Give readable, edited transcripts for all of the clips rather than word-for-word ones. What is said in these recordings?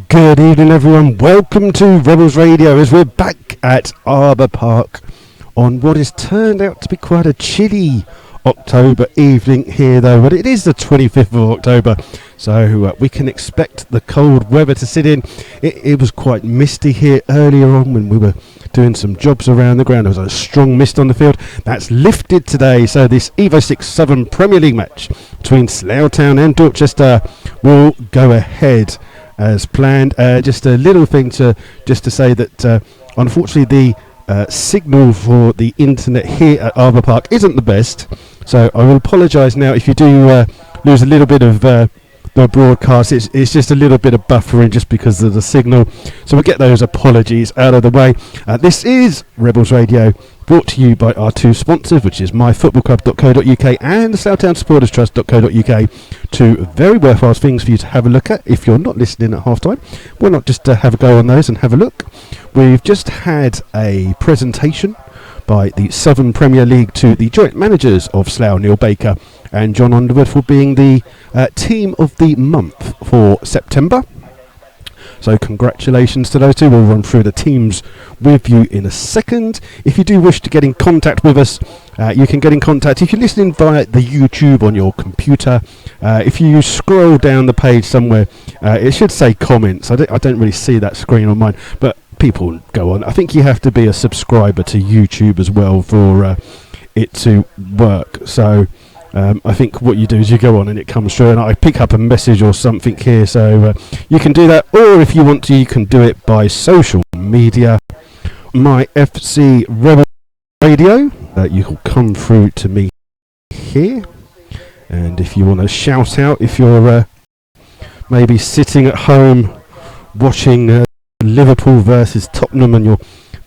Good evening, everyone. Welcome to Rebels Radio as we're back at Arbour Park on what has turned out to be quite a chilly October evening here, though. But it is the 25th of October, so we can expect the cold weather to sit in. It was quite misty here earlier on when we were doing some jobs around the ground. There was a strong mist on the field. That's lifted today, so this Evo 6 Southern Premier League match between Slough Town and Dorchester will go ahead as planned. Just a little thing to say that unfortunately the signal for the internet here at Arbour Park isn't the best, so I will apologise now if you do lose a little bit of the broadcast. It's just a little bit of buffering just because of the signal, so we'll get those apologies out of the way. This is Rebels Radio, brought to you by our two sponsors, which is Myfootballclub.co.uk and the Slough Town Supporters Trust.co.uk. Two very worthwhile things for you to have a look at if you're not listening at half time. Why not just have a go on those and have a look? We've just had a presentation by the Southern Premier League to the joint managers of Slough, Neil Baker and John Underwood, for being the team of the month for September. So congratulations to those two. We'll run through the teams with you in a second. If you do wish to get in contact with us, you can get in contact if you're listening via the YouTube on your computer. If you scroll down the page somewhere, it should say comments. I don't really see that screen on mine, but people go on. I think you have to be a subscriber to YouTube as well for it to work. So I think what you do is you go on and it comes through, and I pick up a message or something here, so you can do that, or if you want to, you can do it by social media. My FC Rebel Radio, you will come through to me here, and if you want to shout out, if you're maybe sitting at home watching Liverpool versus Tottenham and you're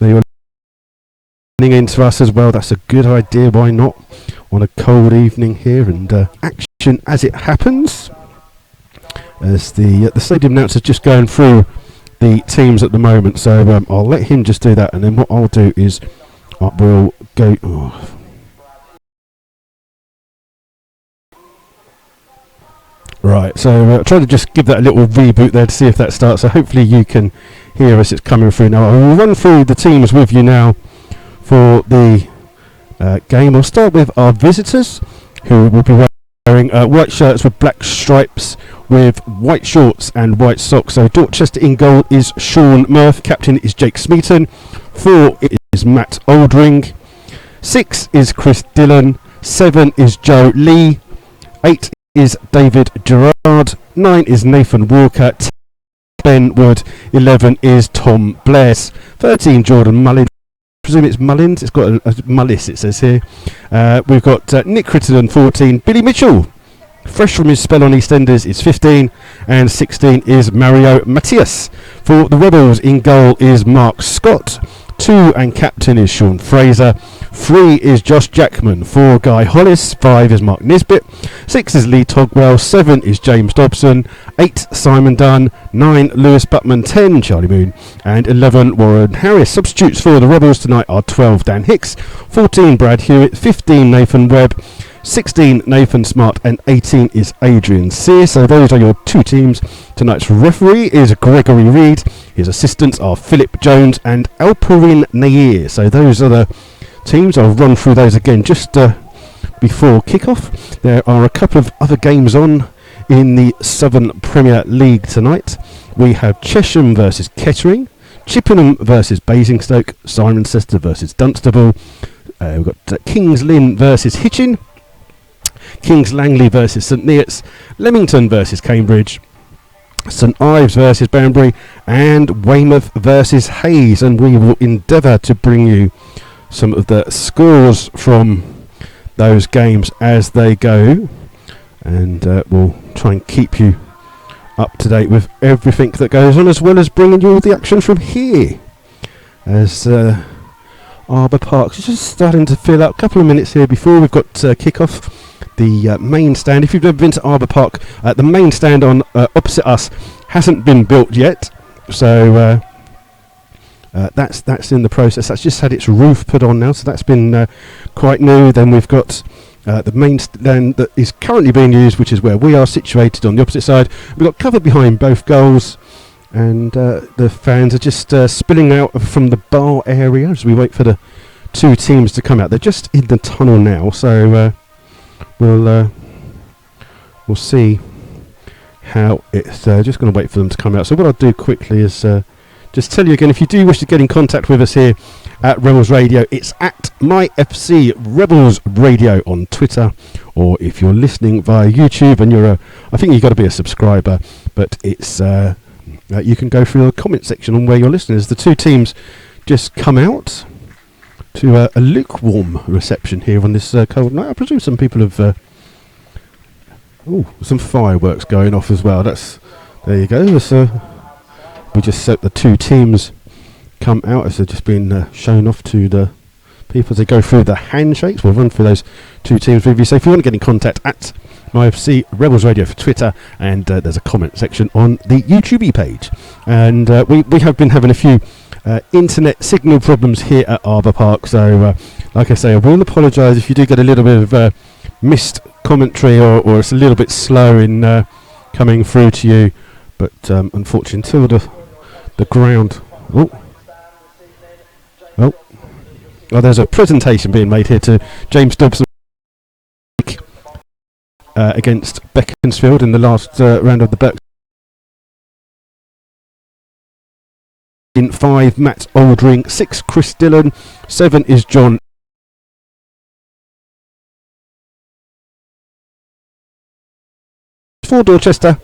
listening into us as well, that's a good idea. Why not? On a cold evening here, and action as it happens, as the stadium announcer's just going through the teams at the moment, so I'll let him just do that, and then what I'll do is we'll go. Right, so try to just give that a little reboot there to see if that starts. So hopefully you can hear us. It's coming through now. I will run through the teams with you now for the game. We'll start with our visitors, who will be wearing white shirts with black stripes with white shorts and white socks. So Dorchester in goal is Sean Murph, captain is Jake Smeaton, 4 is Matt Oldring, 6 is Chris Dillon, 7 is Joe Lee, 8 is David Gerard, 9 is Nathan Walker, 10 Ben Wood, 11 is Tom Blaise, 13 Jordan Mullins, presume it's Mullins, it's got a Mullis it says here. We've got Nick Crittenden, 14, Billy Mitchell, fresh from his spell on EastEnders, is 15, and 16 is Mario Matias. For the Rebels, in goal is Mark Scott, 2 and captain is Sean Fraser, 3 is Josh Jackman, 4 Guy Hollis, 5 is Mark Nisbet, 6 is Lee Togwell, 7 is James Dobson, 8 Simon Dunn, 9 Lewis Butman, 10 Charlie Moon, and 11 Warren Harris. Substitutes for the Rebels tonight are 12 Dan Hicks, 14 Brad Hewitt, 15 Nathan Webb, 16 Nathan Smart, and 18 is Adrian Sear. So those are your two teams. Tonight's referee is Gregory Reid. His assistants are Philip Jones and Alperin Nair. So those are the teams. I'll run through those again just before kick-off. There are a couple of other games on in the Southern Premier League tonight. We have Chesham versus Kettering, Chippenham versus Basingstoke, Cirencester versus Dunstable. We've got Kings Lynn versus Hitchin, Kings Langley versus St Neots, Leamington versus Cambridge, St Ives versus Banbury, and Weymouth versus Hayes. And we will endeavour to bring you some of the scores from those games as they go, and we'll try and keep you up to date with everything that goes on, as well as bringing you all the action from here, as Arbour Park is just starting to fill out. A couple of minutes here before we've got kick-off. The main stand, if you've never been to Arbour Park, the main stand on opposite us hasn't been built yet, so that's in the process. That's just had its roof put on now, so that's been quite new. Then we've got the main stand that is currently being used, which is where we are situated on the opposite side. We've got cover behind both goals, and the fans are just spilling out from the bar area as we wait for the two teams to come out. They're just in the tunnel now, so we'll see how it's just going to wait for them to come out. So what I'll do quickly is just tell you again, if you do wish to get in contact with us here at Rebels Radio, it's at MyFC Rebels Radio on Twitter, or if you're listening via YouTube and I think you've got to be a subscriber, but it's you can go through the comment section on where you're listening. As the two teams just come out to a lukewarm reception here on this cold night. I presume some people have some fireworks going off as well. There you go. We just set the two teams come out as they're just being shown off to the people as they go through the handshakes. We'll run through those two teams with you. So if you want to get in contact, at MyFC Rebels Radio for Twitter, and there's a comment section on the YouTube page. And we have been having a few internet signal problems here at Arbour Park, so like I say, I will apologise if you do get a little bit of missed commentary or it's a little bit slow in coming through to you, but unfortunately until the ground there's a presentation being made here to James Dobson against Beaconsfield in the last round of the Berks. In 5, Matt Aldring. 6, Chris Dillon. 7 is John. For Dorchester.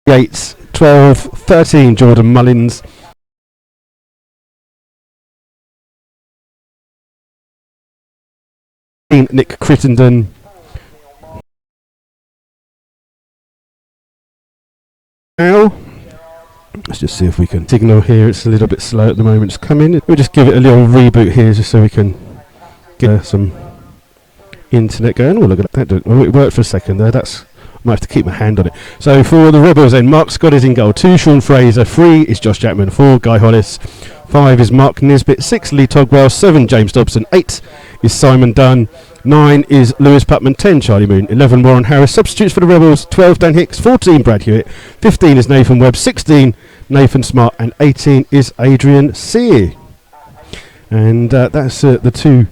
Yates. 12, 13, Jordan Mullins. Nick Crittenden. Now, let's just see if we can signal here. It's a little bit slow at the moment. It's coming. We'll just give it a little reboot here just so we can get some internet going. Oh, look at that. Oh, it worked for a second there. I might have to keep my hand on it. So for the Rebels then, Mark Scott is in goal. 2, Sean Fraser. 3 is Josh Jackman. 4, Guy Hollis. 5 is Mark Nisbet. 6, Lee Togwell. 7, James Dobson. 8 is Simon Dunn. 9 is Lewis Putman. 10, Charlie Moon. 11, Warren Harris. Substitutes for the Rebels: 12, Dan Hicks. 14, Brad Hewitt. 15 is Nathan Webb. 16, Nathan Smart. And 18 is Adrian Sear. And that's the two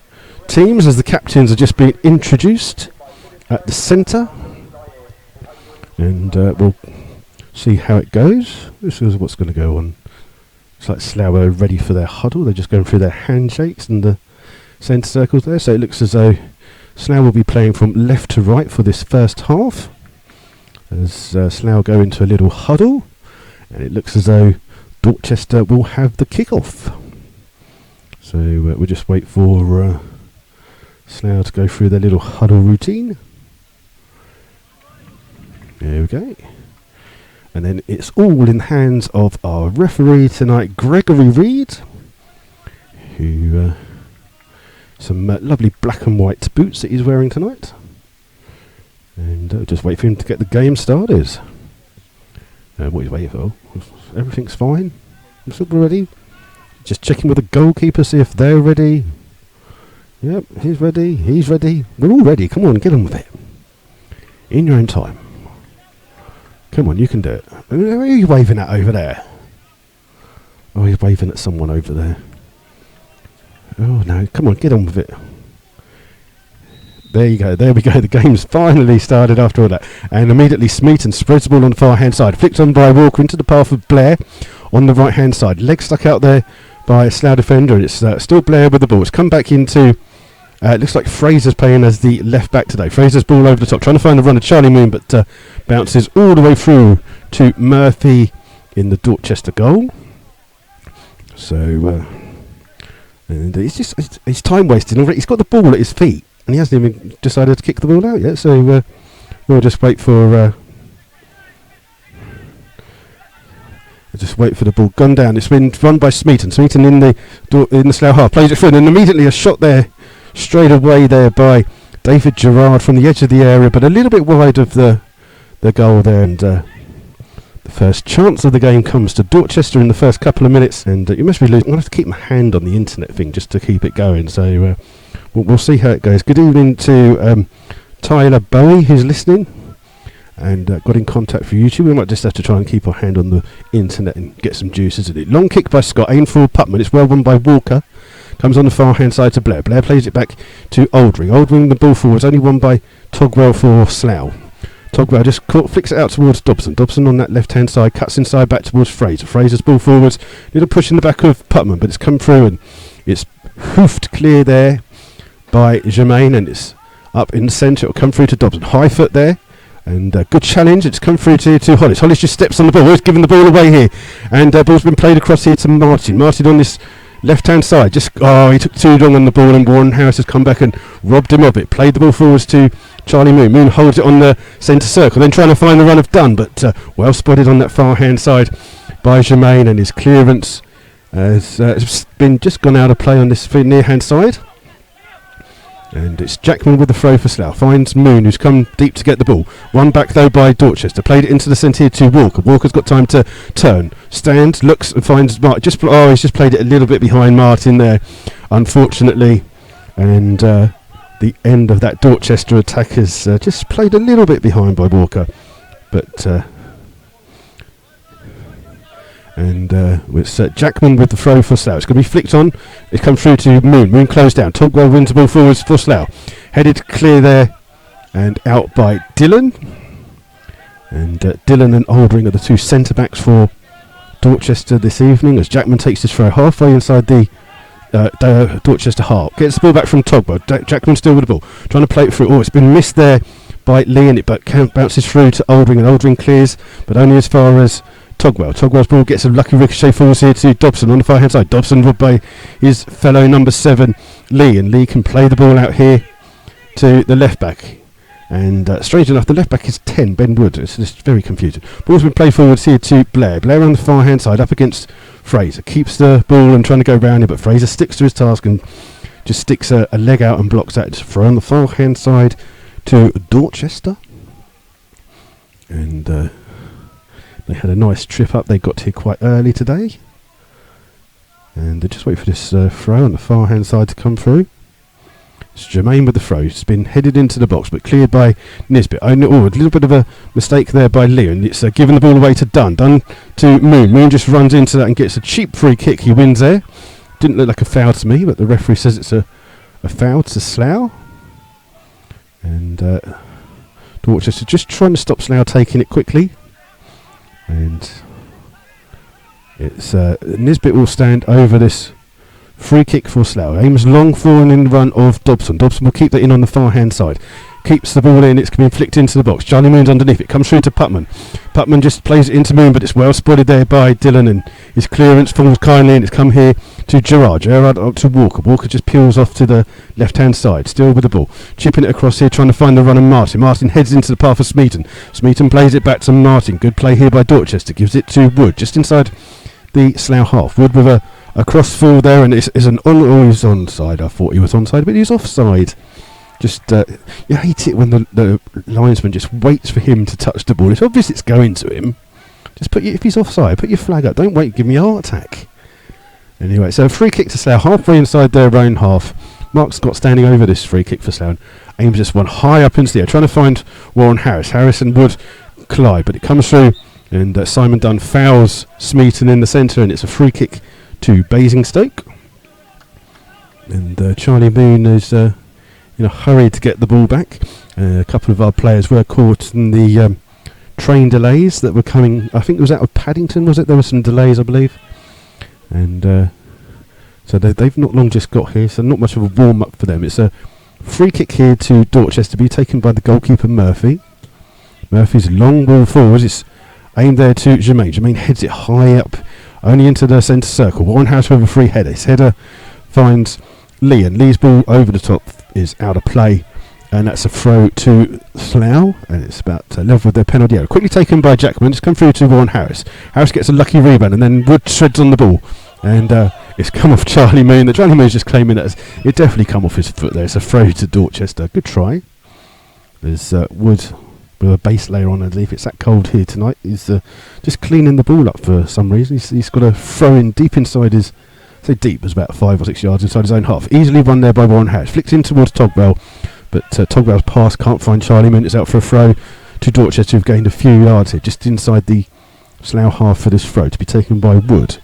teams as the captains are just being introduced at the centre. And we'll see how it goes. This is what's going to go on. It's like Slough are ready for their huddle. They're just going through their handshakes and the centre circles there. So it looks as though Slough will be playing from left to right for this first half, as Slough go into a little huddle. And it looks as though Dorchester will have the kick-off. So we'll just wait for Slough to go through their little huddle routine. There we go. And then it's all in the hands of our referee tonight, Gregory Reed, who some lovely black and white boots that he's wearing tonight. And just wait for him to get the game started. What are you waiting for? Everything's fine. It's all ready. Just checking with the goalkeeper, see if they're ready. Yep, he's ready. He's ready. We're all ready. Come on, get on with it. In your own time. Come on, you can do it. Who are you waving at over there? Oh, he's waving at someone over there. Oh no, come on, get on with it. There you go, there we go. The game's finally started after all that. And immediately Smeaton spreads the ball on the far hand side. Flicked on by Walker into the path of Blair on the right hand side. Leg stuck out there by a Slough defender, and it's still Blair with the ball. It's come back into, it looks like Fraser's playing as the left back today. Fraser's ball over the top, trying to find the run of Charlie Moon, but bounces all the way through to Murphy in the Dorchester goal. So, and it's time wasting already. He's got the ball at his feet, and he hasn't even decided to kick the ball out yet. So we'll just wait for the ball gone down. It's been run by Smeaton. Smeaton in the Slough half, plays it through, and immediately a shot there straight away there by David Gerard from the edge of the area, but a little bit wide of the goal there, and the The first chance of the game comes to Dorchester in the first couple of minutes, and you must be losing. I'm going to have to keep my hand on the internet thing just to keep it going, so we'll see how it goes. Good evening to Tyler Bowie, who's listening and got in contact for YouTube. We might just have to try and keep our hand on the internet and get some juices in it. Long kick by Scott, aimed for Putman. It's well won by Walker. Comes on the far hand side to Blair. Blair plays it back to Oldring. Oldring, the ball forwards, only won by Togwell for Slough. Togwell just flicks it out towards Dobson. Dobson on that left hand side cuts inside back towards Fraser. Fraser's ball forwards. Little push in the back of Putman, but it's come through and it's hoofed clear there by Germain, and it's up in the centre. It'll come through to Dobson. High foot there. And good challenge. It's come through to Hollis. Hollis just steps on the ball. He's giving the ball away here. And ball's been played across here to Martin. Martin on this left-hand side. He took too long on the ball, and Warren Harris has come back and robbed him of it. Played the ball forwards to Charlie Moon. Moon holds it on the centre circle, then trying to find the run of Dunn, but well spotted on that far-hand side by Germain, and his clearance has been just gone out of play on this near-hand side. And it's Jackman with the throw for Slough. Finds Moon, who's come deep to get the ball. One back though by Dorchester. Played it into the centre here to Walker. Walker's got time to turn. Stands, looks and finds Martin. He's just played it a little bit behind Martin there, unfortunately. And the end of that Dorchester attack is just played a little bit behind by Walker. But it's Jackman with the throw for Slough. It's going to be flicked on. It comes through to Moon. Moon closed down. Togwell wins the ball forwards for Slough. Headed clear there and out by Dillon. And Dillon and Oldring are the two centre-backs for Dorchester this evening, as Jackman takes this throw halfway inside the Dorchester half. Gets the ball back from Togwell. Jackman still with the ball. Trying to play it through. Oh, it's been missed there by Lee, and it bounces through to Oldring, and Oldring clears, but only as far as Togwell. Togwell's ball gets a lucky ricochet forwards here to Dobson on the far hand side. Dobson would by his fellow number 7 Lee, and Lee can play the ball out here to the left back. And strange enough, the left back is 10, Ben Wood. It's just very confusing. Ball's been played forwards here to Blair. Blair on the far hand side up against Fraser. Keeps the ball and trying to go round it, but Fraser sticks to his task and just sticks a leg out and blocks that. It's throw on the far hand side to Dorchester. And they had a nice trip up. They got here quite early today. And they just wait for this throw on the far hand side to come through. It's Jermaine with the throw. It's been headed into the box, but cleared by Nisbet. A little bit of a mistake there by Leon. It's given the ball away to Dunn. Dunn to Moon. Moon just runs into that and gets a cheap free kick. He wins there. Didn't look like a foul to me, but the referee says it's a foul to Slough. And Dorchester just trying to stop Slough taking it quickly. And it's Nisbet will stand over this free kick for Slough. Aims long forward in the run of Dobson. Dobson will keep that in on the far hand side. Keeps the ball in. It's been flicked into the box. Charlie Moon's underneath. It comes through to Putman. Putman just plays it into Moon, but it's well spotted there by Dillon, and his clearance falls kindly, and it's come here to Gerard. Gerard up to Walker. Walker just peels off to the left hand side, still with the ball. Chipping it across here, trying to find the run of Martin. Martin heads into the path of Smeaton. Smeaton plays it back to Martin. Good play here by Dorchester. Gives it to Wood, just inside the Slough half. Wood with a cross full there, and it's an he's onside. I thought he was onside, but he's offside. Just you hate it when the linesman just waits for him to touch the ball. It's obvious it's going to him. Just if he's offside, put your flag up. Don't wait, give me a heart attack. Anyway, so a free kick to Slough, halfway inside their own half. Mark Scott standing over this free kick for Slough. Aims this one high up into the air, trying to find Warren Harris. Harris and Wood collide, but it comes through, and Simon Dunn fouls Smeaton in the centre, and it's a free kick to Basingstoke. And Charlie Moon is in a hurry to get the ball back. A couple of our players were caught in the train delays that were coming. I think it was out of Paddington, was it? There were some delays, I believe. And so they've not long just got here, so not much of a warm-up for them. It's a free kick here to Dorchester, to be taken by the goalkeeper Murphy. Murphy's long ball forward. It's aimed there to Jermaine. Jermaine heads it high up, only into the centre circle. Warren House with a free header. His header finds Lee, and Lee's ball over the top is out of play, and that's a throw to Slough, and it's about level with their penalty area. Quickly taken by Jackman. It's come through to Warren Harris. Harris gets a lucky rebound, and then Wood shreds on the ball, and it's come off Charlie Moon. The Charlie Moon's just claiming that it definitely come off his foot there. It's a throw to Dorchester. Good try. There's Wood with a base layer on underneath. It's that cold here tonight. He's just cleaning the ball up for some reason. He's got a throw in deep inside his, say deep, was about 5 or 6 yards inside his own half. Easily run there by Warren Harris. Flicks in towards Togwell, but Togwell's pass can't find Charlie Moon. It's out for a throw to Dorchester, who've gained a few yards here, just inside the Slough half for this throw, to be taken by Wood.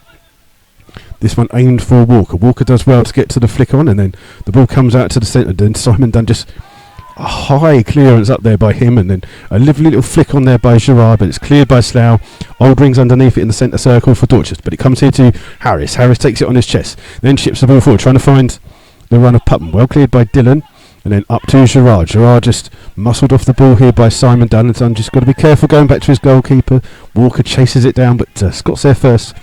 This one aimed for Walker. Walker does well to get to the flick on, and then the ball comes out to the centre. Then Simon Dunn, just a high clearance up there by him, and then a lovely little flick on there by Gerard, but it's cleared by Slough. Aldring's underneath it in the centre circle for Dorchester, but it comes here to Harris. Harris takes it on his chest, then chips the ball forward, trying to find the run of Putnam. Well cleared by Dillon, and then up to Gerard. Gerard just muscled off the ball here by Simon Dunn, and Dunn just got to be careful going back to his goalkeeper. Walker chases it down, but Scott's there first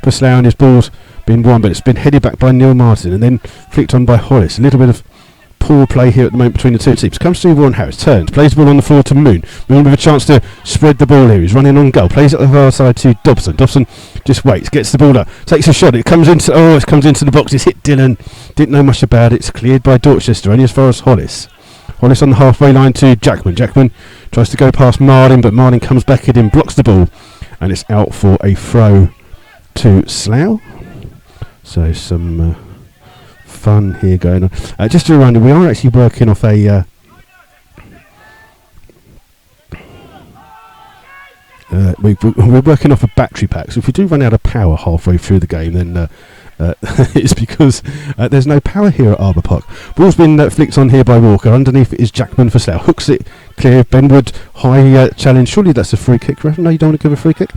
for Slough, and his ball's been won, but it's been headed back by Neil Martin and then flicked on by Hollis. A little bit of poor play here at the moment between the two teams. Comes through Warren Harris, turns, plays the ball on the floor to Moon. Moon with a chance to spread the ball here. He's running on goal, plays at the far side to Dobson. Dobson just waits, gets the ball up, takes a shot. It comes into the box. It's hit Dillon. Didn't know much about it. It's cleared by Dorchester, only as far as Hollis. Hollis on the halfway line to Jackman. Jackman tries to go past Marlin, but Marlin comes back at him, blocks the ball, and it's out for a throw to Slough. So some fun here going on. Just a reminder, we are actually working off a we're working off a battery pack. So if we do run out of power halfway through the game, then it's because there's no power here at Arbour Park. Ball's been flicked on here by Walker. Underneath it is Jackman for Slough. Hooks it clear. Benwood high challenge. Surely that's a free kick. No, you don't want to give a free kick.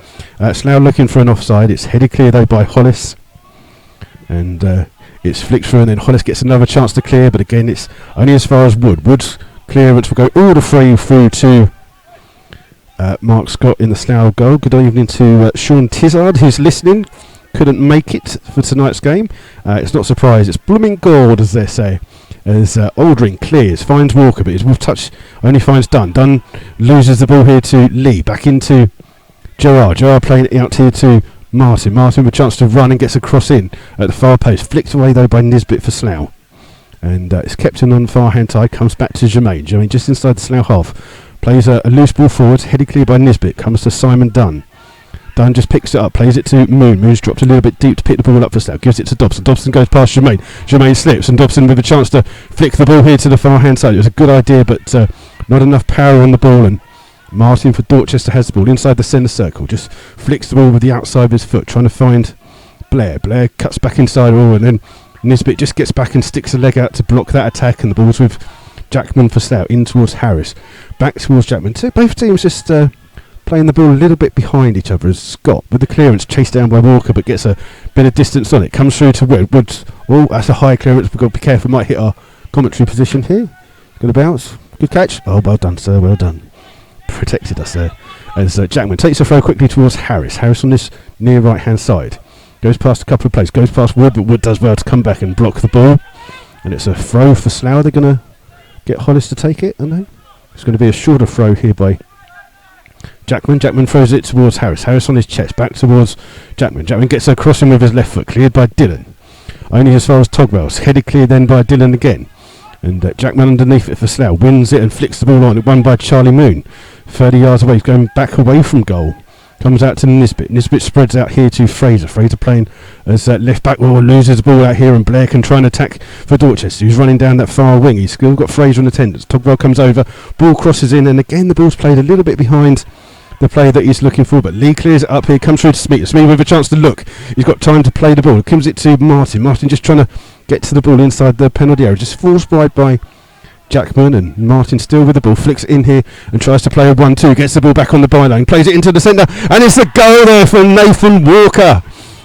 Slough looking for an offside. It's headed clear though by Hollis. And it's flicked through, and then Hollis gets another chance to clear, but again it's only as far as Wood. Wood's clearance will go all the way through to Mark Scott in the Slough goal. Good evening to Sean Tizard, who's listening. Couldn't make it for tonight's game. It's not surprised. It's blooming gold, as they say. As Aldring clears, finds Walker, but his wolf touch only finds Dunn. Dunn loses the ball here to Lee. Back into Gerard. Gerard playing it out here to Martin. Martin with a chance to run and gets a cross in at the far post. Flicked away though by Nisbet for Slough. And it's kept in on the far hand side. Comes back to Jermaine. Jermaine just inside the Slough half. Plays a loose ball forward. Headed clear by Nisbet. Comes to Simon Dunn. Dunn just picks it up. Plays it to Moon. Moon's dropped a little bit deep to pick the ball up for Slough. Gives it to Dobson. Dobson goes past Jermaine. Jermaine slips, and Dobson with a chance to flick the ball here to the far hand side. It was a good idea, but not enough power on the ball, and Martin for Dorchester has the ball inside the centre circle. Just flicks the ball with the outside of his foot, trying to find Blair. Blair cuts back inside all, and then Nisbet just gets back and sticks a leg out to block that attack, and the ball's with Jackman for Slough in towards Harris. Back towards Jackman. So both teams just playing the ball a little bit behind each other, as Scott with the clearance chased down by Walker, but gets a bit of distance on it. Comes through to Woods. Oh, that's a high clearance. We've got to be careful. Might hit our commentary position here. Going to bounce. Good catch. Oh, well done, sir. Well done. Protected us there. As Jackman takes a throw quickly towards Harris. Harris on this near right hand side. Goes past a couple of players. Goes past Wood, but Wood does well to come back and block the ball. And it's a throw for Slough. They're going to get Hollis to take it, aren't they? It's going to be a shorter throw here by Jackman. Jackman throws it towards Harris. Harris on his chest. Back towards Jackman. Jackman gets a crossing with his left foot. Cleared by Dillon. Only as far as Togwell's. Headed clear then by Dillon again. And Jackman underneath it for Slough. Wins it and flicks the ball on. It won by Charlie Moon. 30 yards away. He's going back away from goal. Comes out to Nisbet. Nisbet spreads out here to Fraser. Fraser playing as left back. Well, loses the ball out here, and Blair can try and attack for Dorchester, who's running down that far wing. He's still got Fraser in attendance. Togwell comes over. Ball crosses in, and again the ball's played a little bit behind the player that he's looking for, but Lee clears it up here. Comes through to Smith. Smith with a chance to look. He's got time to play the ball. Comes it to Martin. Martin just trying to get to the ball inside the penalty area. Just falls wide by Jackman, and Martin still with the ball, flicks it in here and tries to play a 1-2, gets the ball back on the byline, plays it into the centre, and it's a goal there for Nathan Walker,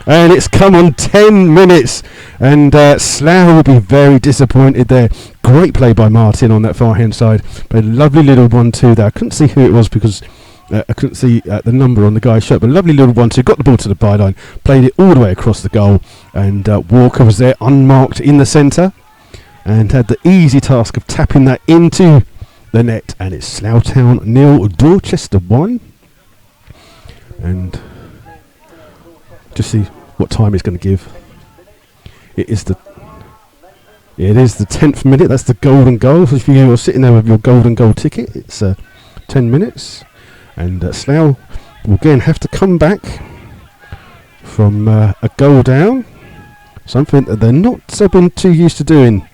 and it's come on 10 minutes, and Slough will be very disappointed there. Great play by Martin on that far hand side, but a lovely little 1-2 there. I couldn't see who it was because I couldn't see the number on the guy's shirt, but a lovely little 1-2, got the ball to the byline, played it all the way across the goal, and Walker was there unmarked in the centre and had the easy task of tapping that into the net, and it's Slough Town 0, Dorchester 1. And just see what time it's going to give. It is the 10th minute. That's the golden goal. So if you're sitting there with your golden goal ticket, it's 10 minutes. And Slough will again have to come back from a goal down. Something that they're not been too used to doing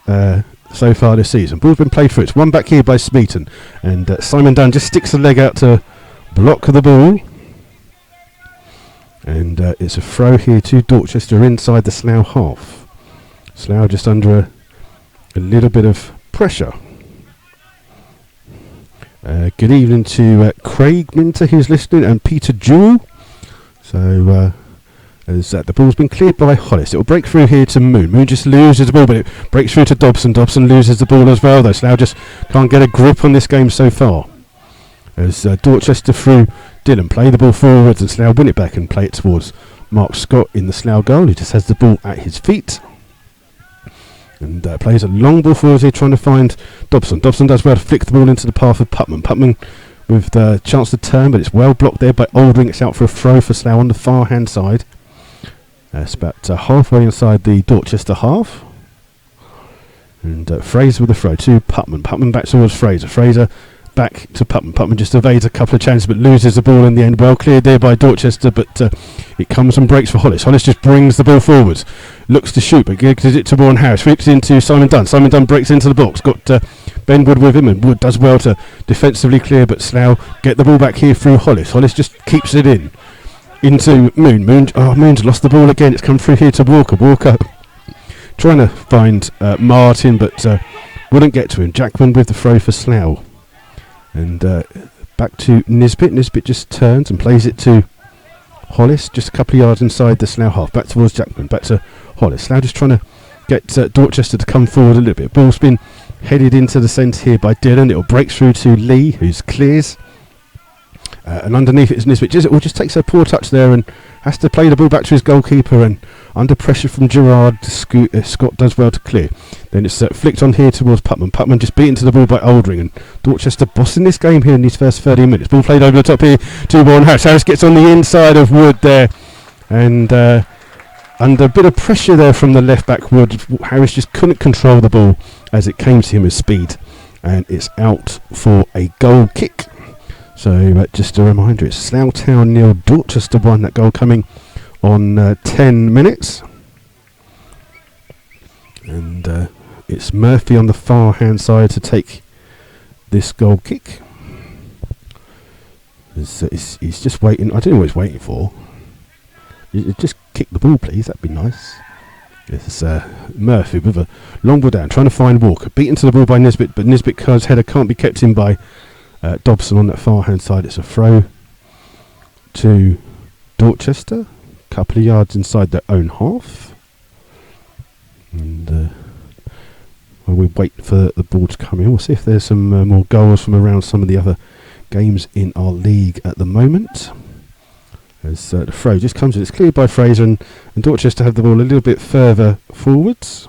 so far this season. Ball's been played through. It's won back here by Smeaton. And Simon Dunn just sticks a leg out to block the ball. And it's a throw here to Dorchester inside the Slough half. Slough just under a little bit of pressure. Good evening to Craig Minter, who's listening, and Peter Jewell. So as the ball's been cleared by Hollis, it will break through here to Moon. Moon just loses the ball, but it breaks through to Dobson. Dobson loses the ball as well, though. Slough just can't get a grip on this game so far. As Dorchester through Dillon play the ball forwards, and Slough win it back and play it towards Mark Scott in the Slough goal. He just has the ball at his feet. And plays a long ball forward here trying to find Dobson. Dobson does well to flick the ball into the path of Putman. Putman with the chance to turn, but it's well blocked there by Oldring. It's out for a throw for Slough on the far hand side. It's about halfway inside the Dorchester half. And Fraser with the throw to Putman. Putman back towards Fraser. Fraser back to Putman. Putman just evades a couple of chances but loses the ball in the end. Well cleared there by Dorchester, but it comes and breaks for Hollis. Hollis just brings the ball forwards. Looks to shoot, but gives it to Warren Harris. Flips into Simon Dunn. Simon Dunn breaks into the box. Got Ben Wood with him, and Wood does well to defensively clear, but Slough get the ball back here through Hollis. Hollis just keeps it in. Into Moon. Moon's lost the ball again. It's come through here to Walker. Walker trying to find Martin, but wouldn't get to him. Jackman with the throw for Slough. And back to Nisbet. Nisbet just turns and plays it to Hollis, just a couple of yards inside the Slough half. Back towards Jackman. Back to Hollis. Slough just trying to get Dorchester to come forward a little bit. Ball's been headed into the centre here by Dillon. It'll break through to Lee, who's clears. And underneath it is Nisbet. It just takes a poor touch there and has to play the ball back to his goalkeeper, and under pressure from Gerard, Scott does well to clear. Then it's flicked on here towards Putman. Putman just beaten to the ball by Oldring, and Dorchester bossing this game here in these first 30 minutes. Ball played over the top here to Warren Harris. Harris gets on the inside of Wood there, and under a bit of pressure there from the left back Wood, Harris just couldn't control the ball as it came to him with speed, and it's out for a goal kick. So just a reminder, it's Slough Town 0, Dorchester 1. That goal coming on 10 minutes. And it's Murphy on the far hand side to take this goal kick. He's just waiting. I don't know what he's waiting for. Just kick the ball, please. That'd be nice. It's Murphy with a long ball down, trying to find Walker. Beaten to the ball by Nisbet, but Nisbet's header can't be kept in by Dobson on that far hand side. It's a throw to Dorchester, a couple of yards inside their own half. And while we wait for the ball to come in, we'll see if there's some more goals from around some of the other games in our league at the moment. As the throw just comes in, it's cleared by Fraser, and Dorchester have the ball a little bit further forwards.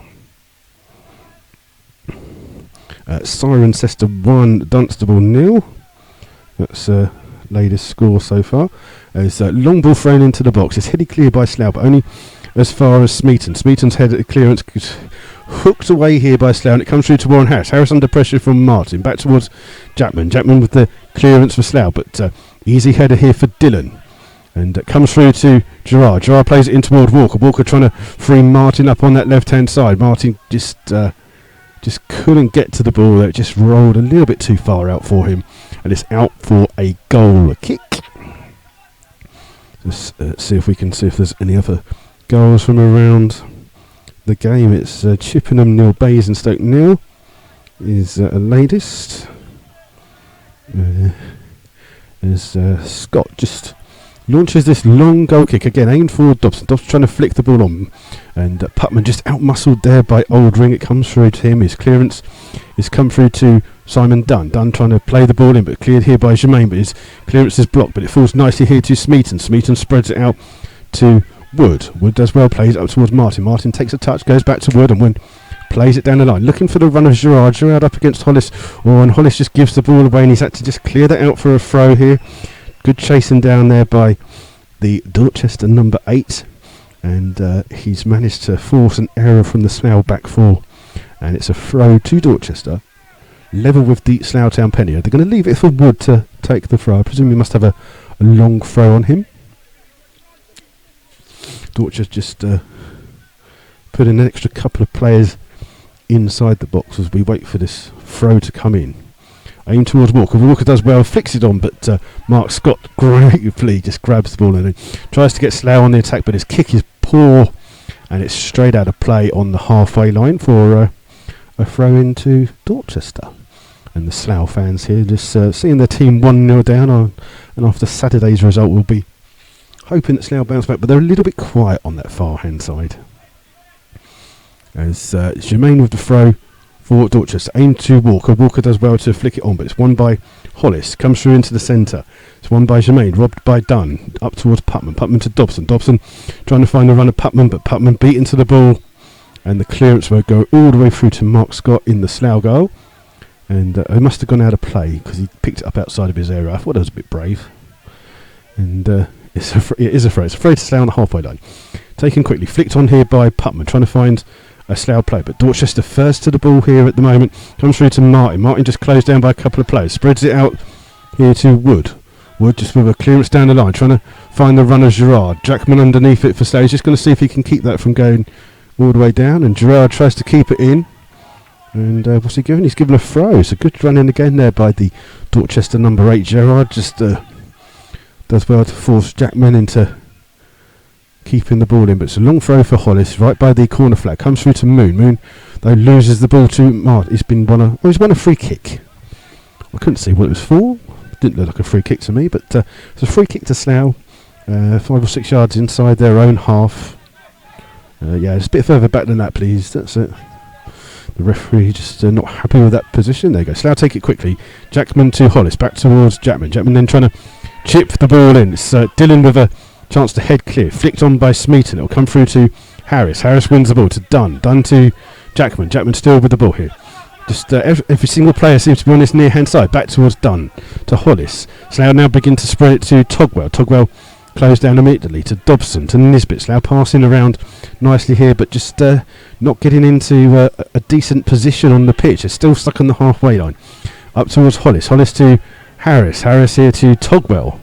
Cirencester 1, Dunstable 0. That's latest score so far. As long ball thrown into the box. It's headed clear by Slough, but only as far as Smeaton. Smeaton's head clearance hooked away here by Slough, and it comes through to Warren Harris. Harris under pressure from Martin. Back towards Jackman. Jackman with the clearance for Slough, but easy header here for Dillon. And it comes through to Gerard. Gerard plays it in toward Walker. Walker trying to free Martin up on that left-hand side. Martin just couldn't get to the ball. It just rolled a little bit too far out for him, and it's out for a goal kick. Let's see if there's any other goals from around the game. It's Chippenham 0, Basingstoke 0 is latest. As Scott just launches this long goal kick again, aimed for Dobson. Dobson trying to flick the ball on, and Putman just out-muscled there by Oldring. It comes through to him. His clearance is come through to Simon Dunn. Dunn trying to play the ball in, but cleared here by Germain, but his clearance is blocked, but it falls nicely here to Smeaton. Smeaton spreads it out to Wood. Wood does well, plays it up towards Martin. Martin takes a touch, goes back to Wood, and Wood plays it down the line, looking for the run of Gerard. Gerard up against Hollis, and Hollis just gives the ball away, and he's had to just clear that out for a throw here. Good chasing down there by the Dorchester number 8, and he's managed to force an error from the Slough back four, and it's a throw to Dorchester. level with the Slough Town penny. They're going to leave it for Wood to take the throw. I presume he must have a long throw on him. Dorchester just put in an extra couple of players inside the box as we wait for this throw to come in. Aim towards Walker. Walker does well, flicks it on, but Mark Scott gratefully just grabs the ball and tries to get Slough on the attack, but his kick is poor and it's straight out of play on the halfway line for a throw into Dorchester. And the Slough fans here just seeing their team 1-0 down and after Saturday's result will be hoping that Slough bounce back, but they're a little bit quiet on that far hand side. As Jermaine with the throw for Dorchester, aim to Walker. Walker does well to flick it on, but it's won by Hollis. Comes through into the centre. It's won by Jermaine, robbed by Dunn. Up towards Putman. Putman to Dobson. Dobson trying to find the run of Putman, but Putman beat into the ball. And the clearance will go all the way through to Mark Scott in the Slough goal. And he must have gone out of play because he picked it up outside of his area. I thought it was a bit brave. And it is a throw. It's a throw to Slough on the halfway line. Taken quickly. Flicked on here by Putman, trying to find a Slough play, but Dorchester first to the ball here at the moment. Comes through to Martin. Martin just closed down by a couple of players. Spreads it out here to Wood. Wood just with a clearance down the line, trying to find the runner Gerard. Jackman underneath it for Slough. He's just going to see if he can keep that from going all the way down. And Gerard tries to keep it in. And what's he given? He's given a throw. It's a good run in again there by the Dorchester number 8. Gerard just does well to force Jackman into keeping the ball in, but it's a long throw for Hollis right by the corner flag. Comes through to Moon. Moon though loses the ball to Mart. He's won a free kick. I couldn't see what it was for. Didn't look like a free kick to me, but it's a free kick to Slough, 5 or 6 yards inside their own half. Yeah, it's a bit further back than that, please. That's it. The referee just not happy with that position. There you go. Slough take it quickly. Jackman to Hollis. Back towards Jackman. Jackman then trying to chip the ball in. It's Dylan with a chance to head clear. Flicked on by Smeaton. It'll come through to Harris. Harris wins the ball to Dunn. Dunn to Jackman. Jackman still with the ball here. Just every single player seems to be on this near hand side. Back towards Dunn. To Hollis. Slough now begin to spread it to Togwell. Togwell closed down immediately to Dobson. To Nisbet. Slough passing around nicely here, but just not getting into a decent position on the pitch. They're still stuck on the halfway line. Up towards Hollis. Hollis to Harris. Harris here to Togwell.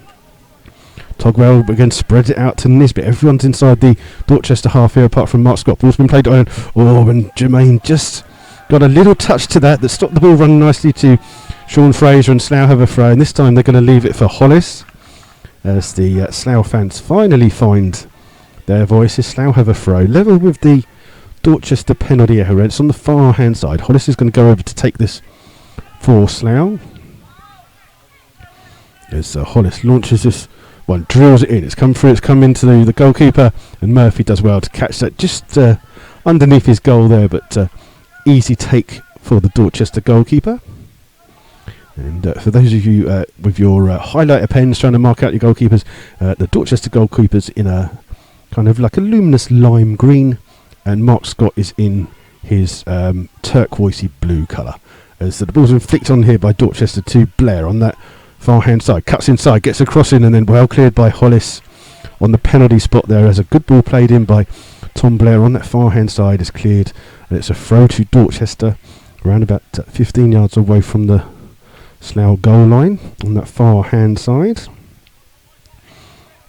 Togwell again spreads it out to Nisbet. Everyone's inside the Dorchester half here apart from Mark Scott. Ball's been played on. Oh, and Jermaine just got a little touch to that stopped the ball running nicely to Sean Fraser, and Slough have a throw. And this time they're going to leave it for Hollis as the Slough fans finally find their voices. Slough have a throw. Level with the Dorchester penalty area. It's on the far hand side. Hollis is going to go over to take this for Slough. As Hollis launches this one, drills it in. It's come through. It's come into the goalkeeper, and Murphy does well to catch that just underneath his goal there. But easy take for the Dorchester goalkeeper. And for those of you with your highlighter pens trying to mark out your goalkeepers, the Dorchester goalkeeper's in a kind of like a luminous lime green, and Mark Scott is in his turquoisey blue colour. As the ball's been flicked on here by Dorchester to Blair on that far hand side, cuts inside, gets a cross in, and then well cleared by Hollis on the penalty spot there as a good ball played in by Tom Blair on that far hand side is cleared, and it's a throw to Dorchester around about 15 yards away from the Slough goal line on that far hand side.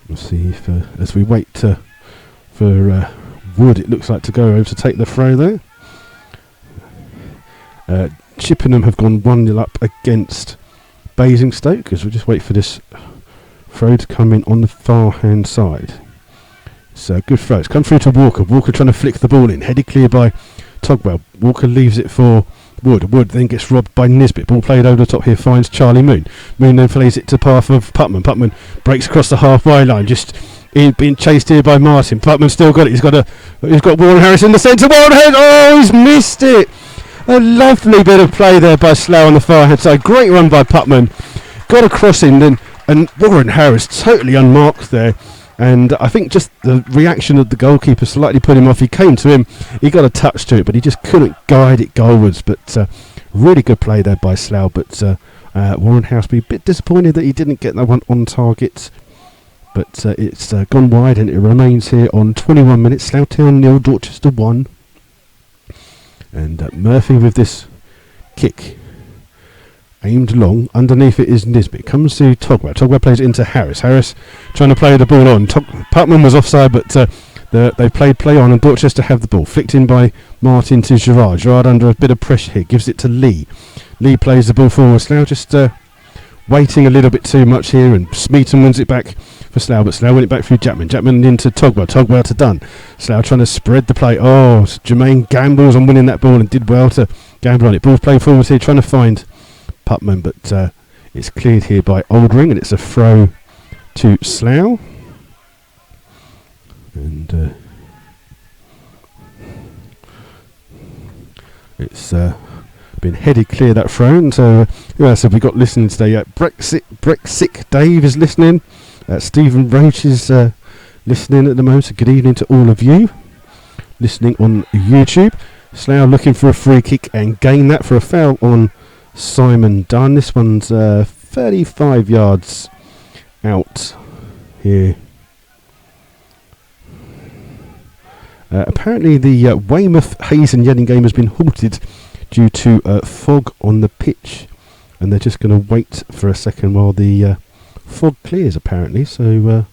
We'll see if as we wait for Wood, it looks like, to go over to take the throw there. Chippenham have gone 1-0 up against Basingstoke as we just wait for this throw to come in on the far hand side. It's a good throw. It's come through to Walker. Walker trying to flick the ball in. Headed clear by Togwell. Walker leaves it for Wood. Wood then gets robbed by Nisbet. Ball played over the top here. Finds Charlie Moon. Moon then plays it to path of Putman. Putman breaks across the halfway line. Just being chased here by Martin. Putman still got it. He's got Warren Harris in the centre. Warren Harris. Oh, he's missed it. A lovely bit of play there by Slough on the far hand side. Great run by Putman. Got a crossing then, and Warren Harris totally unmarked there. And I think just the reaction of the goalkeeper slightly put him off. He came to him, he got a touch to it, but he just couldn't guide it goalwards. But really good play there by Slough. But Warren Harris be a bit disappointed that he didn't get that one on target. But it's gone wide, and it remains here on 21 minutes. Slough Town 0, Dorchester 1. And Murphy with this kick Aimed long. Underneath it is Nisbet. Comes to Togwell. Togwell plays it into Harris. Harris trying to play the ball on. Putman was offside, but they played play on, and Dorchester have the ball. Flicked in by Martin to Gerard. Gerard under a bit of pressure here. Gives it to Lee. Lee plays the ball forward. Slough just waiting a little bit too much here, and Smeaton wins it back for Slough, but Slough win it back through Jackman. Jackman into Togwell. Togwell to Dunn. Slough trying to spread the play. Oh, Jermaine gambles on winning that ball and did well to gamble on it. Ball's playing forward here, trying to find Putman, but it's cleared here by Oldring, and it's a throw to Slough. And it's been headed clear, that throw. And so who else have we got listening today? Brexit Dave is listening. Stephen Roach is listening at the moment. So good evening to all of you listening on YouTube. Slough looking for a free kick and gain that for a foul on Simon Dunn. This one's 35 yards out here. Apparently the Weymouth Hayes and Yedding game has been halted due to fog on the pitch, and they're just going to wait for a second while the fog clears, apparently. So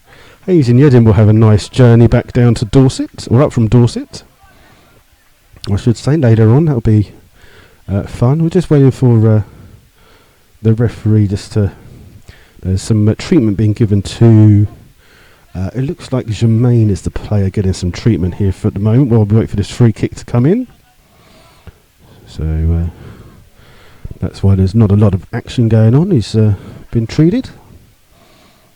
Hayes and Yedding will have a nice journey back down to Dorset, or up from Dorset, I should say, later on. That'll be fun. We're just waiting for the referee just to... There's some treatment being given to... it looks like Jermaine is the player getting some treatment here for the moment while we wait for this free kick to come in. So that's why there's not a lot of action going on. He's been treated.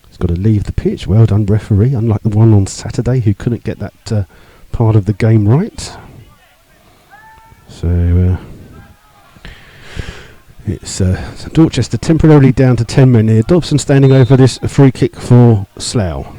He's got to leave the pitch. Well done, referee, unlike the one on Saturday who couldn't get that part of the game right. So it's Dorchester temporarily down to 10 men here. Dobson standing over this free kick for Slough,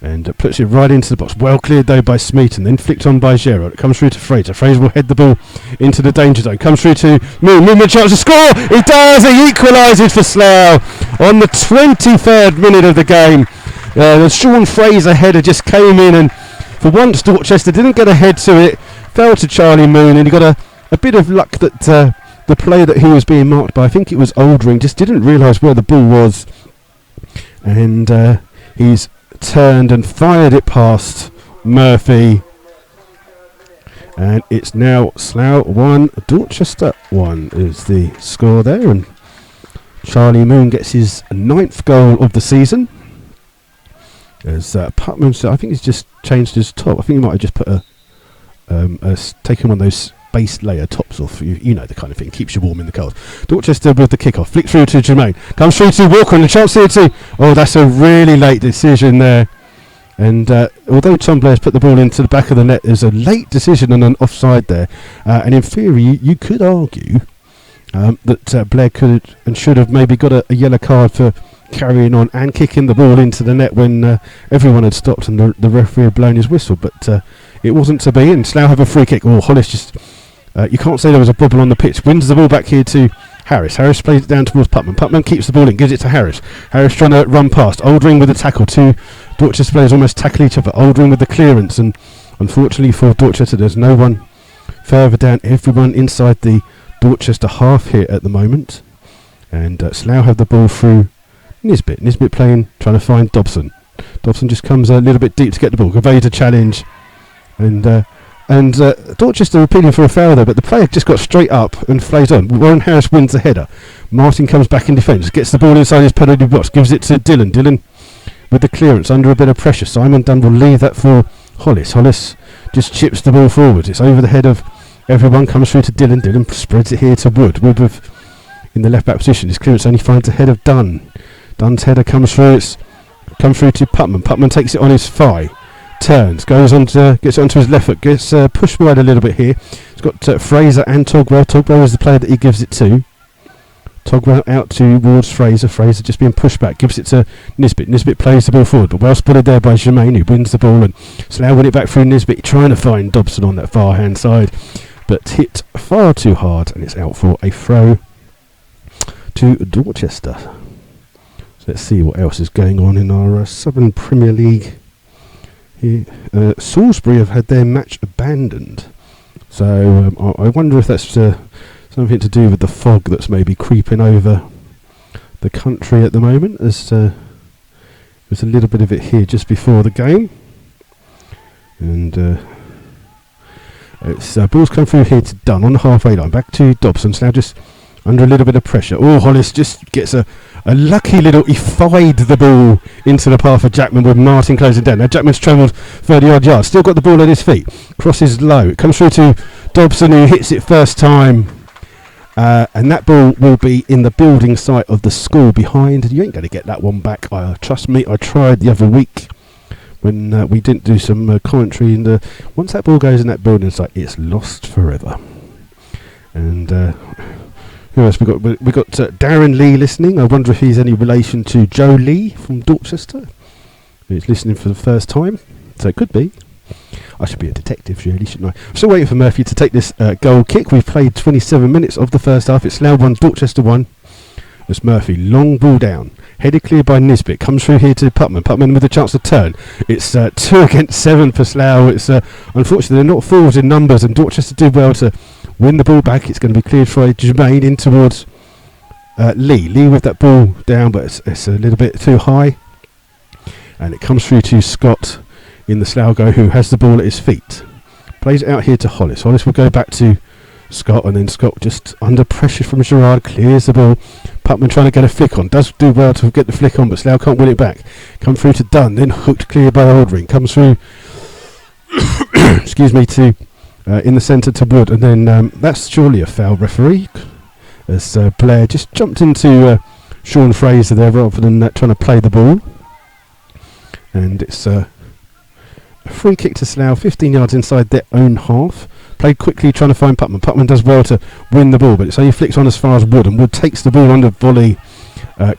and puts it right into the box. Well cleared though by Smeaton, then flicked on by Gerard. It comes through to Fraser. Fraser will head the ball into the danger zone. Comes through to Moon. Moon with a chance to score. He does. He equalises for Slough on the 23rd minute of the game. The Sean Fraser header just came in, and for once Dorchester didn't get a head to it. Fell to Charlie Moon, and he got a bit of luck that the player that he was being marked by, I think it was Oldring, just didn't realise where the ball was, and he's turned and fired it past Murphy, and it's now Slough 1, Dorchester 1 is the score there, and Charlie Moon gets his 9th goal of the season. As Putman, I think he's just changed his top. I think he might have just put taken one of those base layer tops off. You know the kind of thing, keeps you warm in the cold. Dorchester with the kick-off, flick through to Jermaine, comes through to Walker, and the chance here to... Oh, that's a really late decision there. And although Tom Blair's put the ball into the back of the net, there's a late decision and an offside there. And in theory, you could argue that Blair could and should have maybe got a yellow card for carrying on and kicking the ball into the net when everyone had stopped and the referee had blown his whistle. But it wasn't to be, and Slough have a free kick. Oh, Hollis just... you can't say there was a bobble on the pitch. Wins the ball back here to Harris. Harris plays it down towards Putman. Putman keeps the ball in, gives it to Harris. Harris trying to run past. Oldring with the tackle. Two Dorchester players almost tackle each other. Oldring with the clearance, and unfortunately for Dorchester, there's no one further down. Everyone inside the Dorchester half here at the moment. And Slough have the ball through Nisbet. Nisbet trying to find Dobson. Dobson just comes a little bit deep to get the ball. Evades a challenge. And Dorchester appealing for a foul there, but the player just got straight up and flays on. Warren Harris wins the header. Martin comes back in defence, gets the ball inside his penalty box, gives it to Dillon. Dillon with the clearance under a bit of pressure. Simon Dunn will leave that for Hollis. Hollis just chips the ball forward. It's over the head of everyone, comes through to Dillon. Dillon spreads it here to Wood. Wood in the left back position. His clearance only finds the head of Dunn. Dunn's header comes through. It's come through to Putman. Putman takes it on his thigh. Turns, goes on to, gets it onto his left foot, gets pushed wide a little bit here. He's got Fraser and Togwell. Togwell is the player that he gives it to. Togwell out towards Fraser. Fraser just being pushed back, gives it to Nisbet. Nisbet plays the ball forward, but well spotted there by Jermaine, who wins the ball, and Slough win it back through Nisbet, trying to find Dobson on that far hand side, but hit far too hard, and it's out for a throw to Dorchester. So let's see what else is going on in our Southern Premier League. Salisbury have had their match abandoned, so I wonder if that's something to do with the fog that's maybe creeping over the country at the moment. There's a little bit of it here just before the game, and it's ball's come through here to Dunn on the halfway line, back to Dobson. Slough just under a little bit of pressure. Oh, Hollis just gets a lucky little, he fied the ball into the path of Jackman with Martin closing down. Now Jackman's travelled 30-odd yards, still got the ball at his feet, crosses low, it comes through to Dobson, who hits it first time, and that ball will be in the building site of the school behind. You ain't going to get that one back, trust me. I tried the other week when we didn't do some commentary, and once that ball goes in that building site, it's lost forever. And who else we got? We got Darren Lee listening. I wonder if he's any relation to Joe Lee from Dorchester. He's listening for the first time, so it could be. I should be a detective, really, shouldn't I? I'm still waiting for Murphy to take this goal kick. We've played 27 minutes of the first half. It's Slough 1, Dorchester 1. It's Murphy, long ball down, headed clear by Nisbet. Comes through here to Putman. Putman with a chance to turn. It's 2 against 7 for Slough. It's unfortunately they're not forwards in numbers, and Dorchester did well to win the ball back. It's going to be cleared for Jermaine in towards Lee. Lee with that ball down, but it's a little bit too high, and it comes through to Scott in the Slough goal, who has the ball at his feet. Plays it out here to Hollis. Hollis will go back to Scott, and then Scott just under pressure from Gerard clears the ball. Putman trying to get a flick on, does do well to get the flick on, but Slough can't win it back. Come through to Dunn, then hooked clear by Aldring. Comes through excuse me, to in the centre to Wood, and then that's surely a foul, referee, as Blair just jumped into Sean Fraser there rather than trying to play the ball. And it's a free kick to Slough, 15 yards inside their own half. Played quickly, trying to find Putman. Putman does well to win the ball, but it's only flicks on as far as Wood, and Wood takes the ball under volley,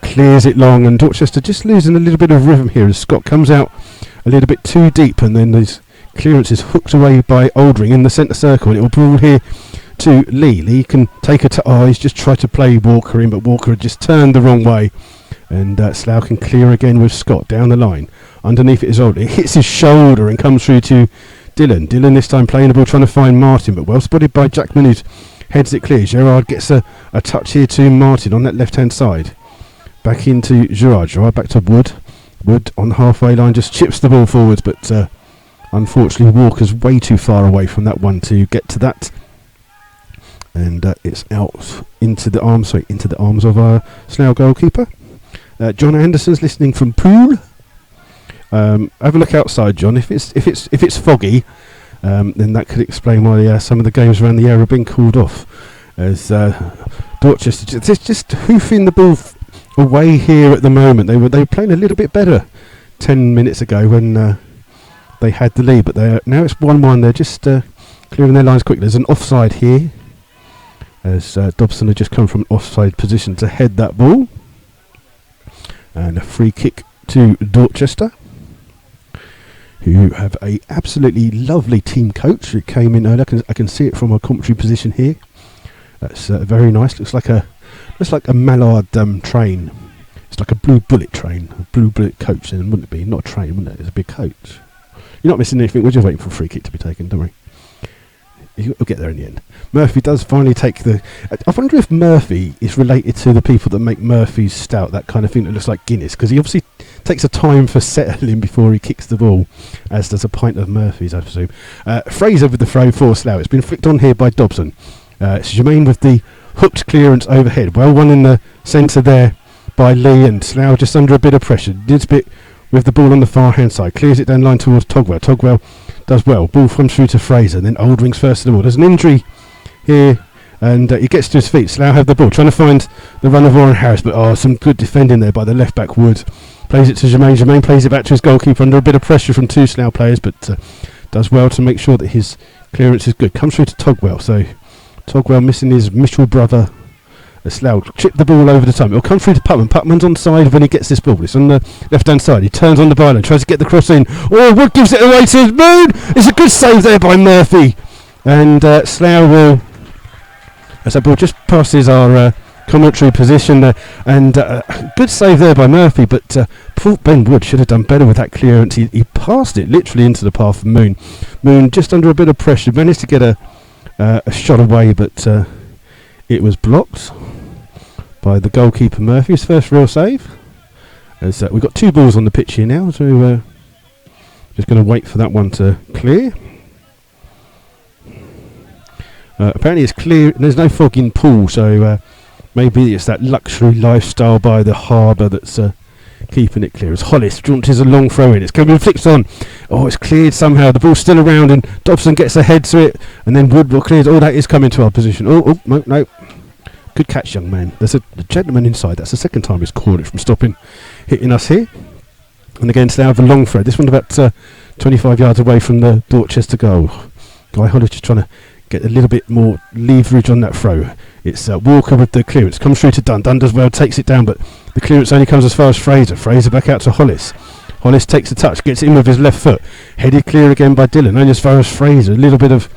clears it long, and Dorchester just losing a little bit of rhythm here as Scott comes out a little bit too deep, and then his clearance is hooked away by Aldring in the centre circle, and it will ball here to Lee. Lee can take he's just tried to play Walker in, but Walker had just turned the wrong way, and Slough can clear again with Scott down the line. Underneath it is Aldring. It hits his shoulder and comes through to Dylan. Dylan this time playing the ball, trying to find Martin, but well spotted by Jackman, who heads it clear. Gerard gets a touch here to Martin on that left-hand side. Back into Gerard. Gerard back to Wood. Wood on the halfway line just chips the ball forwards, but unfortunately Walker's way too far away from that one to get to that. And it's out into the arms of our Slough goalkeeper. John Anderson's listening from Poole. Have a look outside, John. If it's foggy, then that could explain why some of the games around the area have been called off. As Dorchester just hoofing the ball away here at the moment. They were playing a little bit better 10 minutes ago when they had the lead, but now it's 1-1. They're just clearing their lines quickly. There's an offside here, as Dobson had just come from an offside position to head that ball, and a free kick to Dorchester, who have a absolutely lovely team coach who came in earlier. I can see it from our commentary position here. That's very nice. Looks like a Mallard train. It's like a blue bullet train, a blue bullet coach, and wouldn't it be? Not a train, wouldn't it? It's a big coach. You're not missing anything. We're just waiting for a free kick to be taken, don't we? You'll get there in the end. Murphy does finally take the... I wonder if Murphy is related to the people that make Murphy's Stout, that kind of thing that looks like Guinness, because he obviously takes a time for settling before he kicks the ball, as does a pint of Murphy's, I presume. Fraser with the throw for Slough. It's been flicked on here by Dobson. It's Jermaine with the hooked clearance overhead. Well won in the centre there by Lee, and Slough just under a bit of pressure. Nisbet with the ball on the far hand side. Clears it down line towards Togwell. Togwell does well. Ball comes through to Fraser. Then Aldring's first of the ball. There's an injury here, and he gets to his feet. Slough have the ball, trying to find the run of Warren Harris, but some good defending there by the left back Wood. Plays it to Jermaine. Jermaine plays it back to his goalkeeper under a bit of pressure from two Slough players, but does well to make sure that his clearance is good. Comes through to Togwell. So Togwell missing his Mitchell brother. Slough chip the ball over the time. It'll come through to Putman. Putman's on side when he gets this ball. It's on the left hand side. He turns on the byline, tries to get the cross in. Oh, Wood gives it away to Moon. It's a good save there by Murphy. And Slough will, as that ball just passes our commentary position there. And good save there by Murphy, but Ben Wood should have done better with that clearance. He passed it literally into the path of Moon. Moon just under a bit of pressure, managed to get a shot away, but it was blocked by the goalkeeper Murphy. His first real save. As we've got 2 balls on the pitch here now, so just going to wait for that one to clear. Apparently it's clear, there's no fog in pool, so maybe it's that luxury lifestyle by the harbour that's keeping it clear. As Hollis launches a long throw in, it's coming flicked on. Oh, it's cleared somehow. The ball's still around, and Dobson gets ahead to it, and then Woodward clears. Oh, that is coming to our position. Oh, no. Good catch, young man. There's a gentleman inside. That's the second time he's caught it from hitting us here. And again, Slough have a long throw. This one about 25 yards away from the Dorchester goal. Guy Hollis just trying to get a little bit more leverage on that throw. It's Walker with the clearance. Comes through to Dunn. Dunn does well, takes it down, but the clearance only comes as far as Fraser. Fraser back out to Hollis. Hollis takes a touch, gets in with his left foot. Headed clear again by Dillon, only as far as Fraser. A little bit of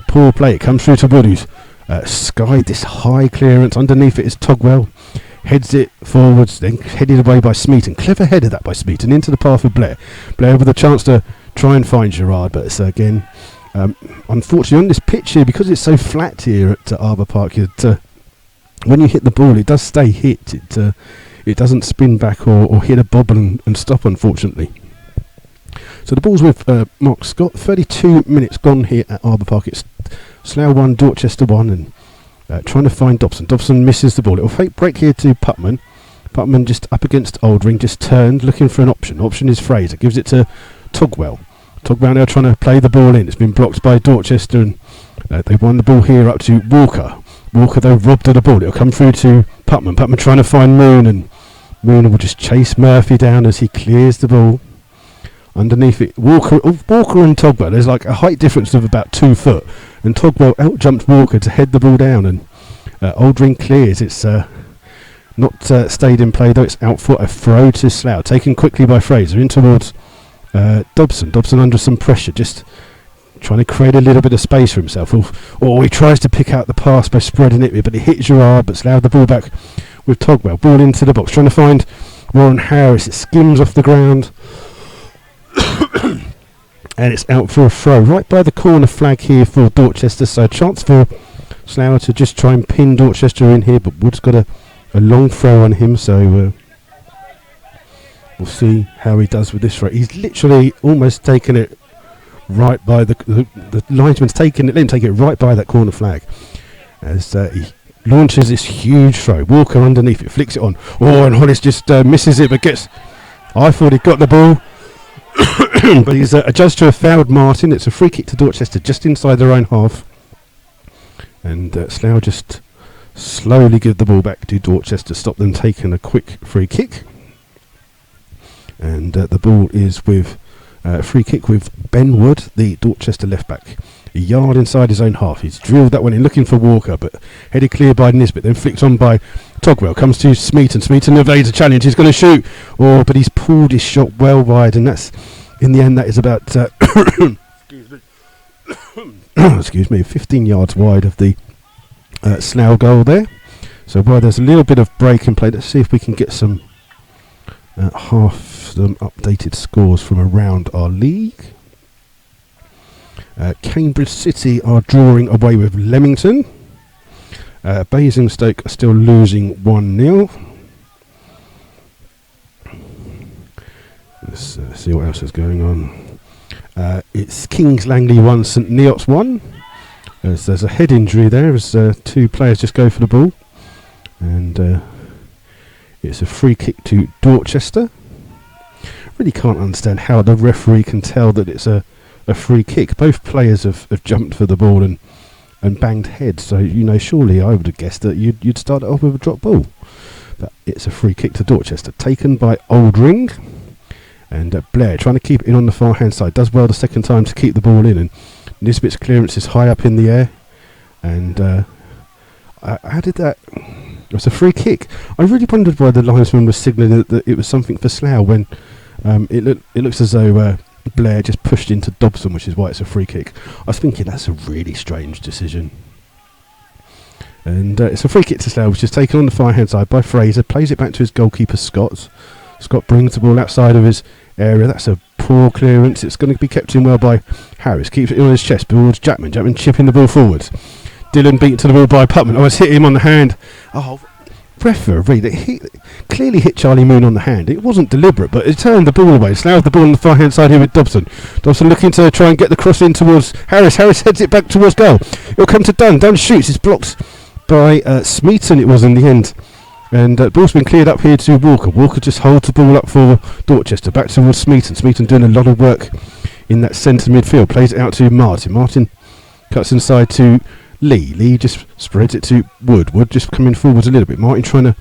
poor play. It comes through to Woodies. Skied this high clearance. Underneath it is Togwell. Heads it forwards, then headed away by Smeaton. Clever header that by Smeaton into the path of Blair. Blair with a chance to try and find Gerard, but it's again, unfortunately on this pitch here, because it's so flat here at Arbour Park, when you hit the ball, it does stay hit. It doesn't spin back or hit a bobble and stop, unfortunately. So the ball's with Mark Scott. 32 minutes gone here at Arbour Park. It's Slough 1, Dorchester 1, and trying to find Dobson. Dobson misses the ball. It'll fake break here to Putman. Putman just up against Oldring, just turned, looking for an option. Option is Fraser. Gives it to Togwell. Togwell now trying to play the ball in. It's been blocked by Dorchester, and they won the ball here up to Walker. Walker, though, robbed of the ball. It'll come through to Putman. Putman trying to find Moon, and Moon will just chase Murphy down as he clears the ball. Underneath it, Walker and Togwell, there's like a height difference of about 2 foot, and Togwell out-jumped Walker to head the ball down, and Oldring clears. It's not stayed in play, though. It's out for a throw to Slough, taken quickly by Fraser in towards Dobson. Dobson under some pressure, just trying to create a little bit of space for himself. Or he tries to pick out the pass by spreading it, but it hits Gerard, but Slough the ball back with Togwell. Ball into the box, trying to find Warren Harris. It skims off the ground. And it's out for a throw right by the corner flag here for Dorchester, so a chance for Slough to just try and pin Dorchester in here, but Wood's got a long throw on him, so we'll see how he does with this throw. He's literally almost taken it right by the linesman's taken it, let him take it right by that corner flag as he launches this huge throw. Walker underneath it, flicks it on. Oh, and Hollis just misses it, but I thought he'd got the ball. But he's adjudged to have fouled Martin. It's a free kick to Dorchester just inside their own half, and Slough just slowly give the ball back to Dorchester, stop them taking a quick free kick, and the ball is with free kick with Ben Wood, the Dorchester left back, a yard inside his own half. He's drilled that one in, looking for Walker, but headed clear by Nisbet, then flicked on by Togwell. Comes to Smeaton. Smeaton evades a challenge. He's going to shoot, but he's pulled his shot well wide, and that's, in the end, that is about excuse me, 15 yards wide of the Slough goal there. So while there's a little bit of break in play, let's see if we can get some half them updated scores from around our league. Cambridge City are drawing away with Leamington. Basingstoke are still losing 1-0. Let's see what else is going on. It's Kings Langley 1, St Neots 1. There's a head injury there as 2 players just go for the ball. And it's a free kick to Dorchester. Really can't understand how the referee can tell that it's a free kick. Both players have jumped for the ball and banged heads, so surely I would have guessed that you'd start it off with a drop ball. But it's a free kick to Dorchester, taken by Oldring, and Blair trying to keep it in on the far hand side, does well the second time to keep the ball in, and Nisbet's clearance is high up in the air, and how did that? It was a free kick. I really wondered why the linesman was signalling that it was something for Slough when it looks as though Blair just pushed into Dobson, which is why it's a free kick. I was thinking that's a really strange decision. And it's a free kick to Slough, which is taken on the far hand side by Fraser, plays it back to his goalkeeper Scott. Scott brings the ball outside of his area. That's a poor clearance. It's going to be kept in well by Harris. Keeps it on his chest towards Jackman. Jackman chipping the ball forwards. Dillon beaten to the ball by Putman. Oh, it's hit him on the hand. Oh, referee that clearly hit Charlie Moon on the hand. It wasn't deliberate, but it turned the ball away. Slough the ball on the far hand side here with Dobson. Dobson looking to try and get the cross in towards Harris. Harris heads it back towards goal. It'll come to Dunn. Dunn shoots. It's blocked by Smeaton, it was in the end. And the ball's been cleared up here to Walker. Walker just holds the ball up for Dorchester. Back towards Smeaton. Smeaton doing a lot of work in that centre midfield. Plays it out to Martin. Martin cuts inside to Lee. Lee just spreads it to Wood. Wood just coming forwards a little bit. Martin trying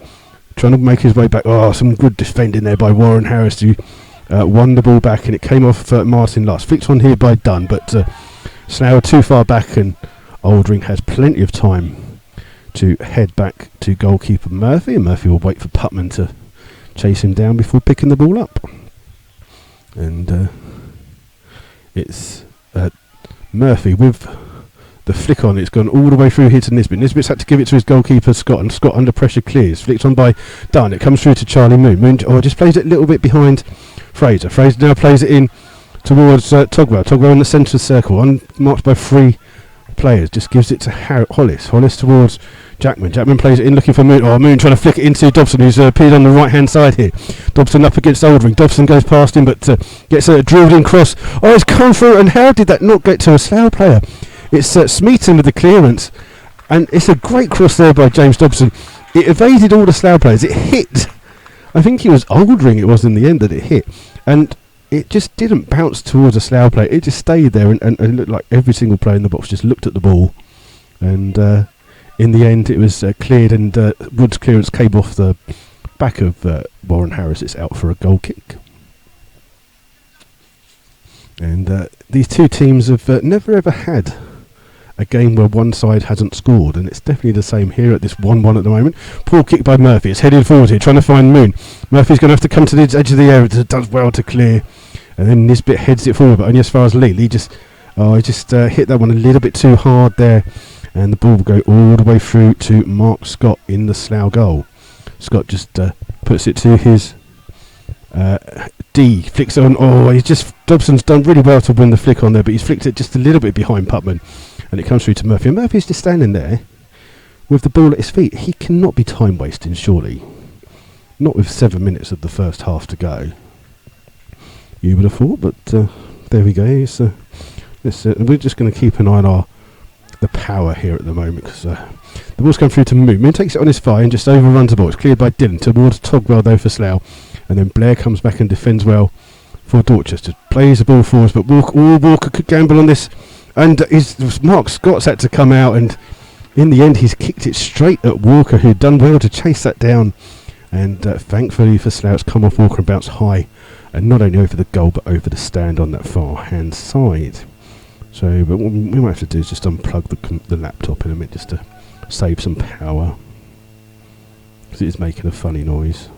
to make his way back. Oh, some good defending there by Warren Harris to won the ball back, and it came off Martin last. Flicked on here by Dunn, but Slough too far back, and Oldring has plenty of time to head back to goalkeeper Murphy, and Murphy will wait for Putman to chase him down before picking the ball up. And it's Murphy with the flick on. It's gone all the way through here to Nisbet. Nisbet's had to give it to his goalkeeper Scott, and Scott under pressure clears. Flicked on by Dunn. It comes through to Charlie Moon. Moon just plays it a little bit behind Fraser. Fraser now plays it in towards Togwell. Togwell in the centre of the circle, unmarked by 3 players. Just gives it to Hollis. Hollis towards Jackman. Jackman plays it in looking for Moon. Oh, Moon trying to flick it into Dobson, who's appeared on the right hand side here. Dobson up against Oldring. Dobson goes past him, but gets a drilled in cross. Oh, it's come through, and how did that not get to a Slough player? It's Smeaton with the clearance, and it's a great cross there by James Dobson. It evaded all the Slough players. It hit, I think it was Oldring, it was in the end that it hit, and it just didn't bounce towards a Slough player. It just stayed there, and it looked like every single player in the box just looked at the ball, and in the end it was cleared, and Wood's clearance came off the back of Warren Harris. It's out for a goal kick. And these two teams have never ever had a game where one side hasn't scored, and it's definitely the same here at this 1-1 at the moment. Poor kick by Murphy. It's headed forward here, trying to find Moon. Murphy's going to have to come to the edge of the area. Does well to clear, and then Nisbet heads it forward, but only as far as Lee. Lee just hit that one a little bit too hard there, and the ball will go all the way through to Mark Scott in the Slough goal. Scott just puts it to his D. Flicks on. Oh, Dobson's done really well to win the flick on there, but he's flicked it just a little bit behind Putman. And it comes through to Murphy. And Murphy's just standing there with the ball at his feet. He cannot be time wasting, surely. Not with 7 minutes of the first half to go. You would have thought, but there we go. We're just going to keep an eye on the power here at the moment, because the ball's come through to Moon. Moon takes it on his thigh and just overruns the ball. It's cleared by Dillon towards Togwell though for Slough. And then Blair comes back and defends well for Dorchester. Plays the ball forwards, but Walker could gamble on this. And Mark Scott's had to come out, and in the end he's kicked it straight at Walker, who'd done well to chase that down. And thankfully for Slough, it's come off Walker and bounced high, and not only over the goal but over the stand on that far hand side. So, but what we might have to do is just unplug the laptop in a minute just to save some power, because it is making a funny noise.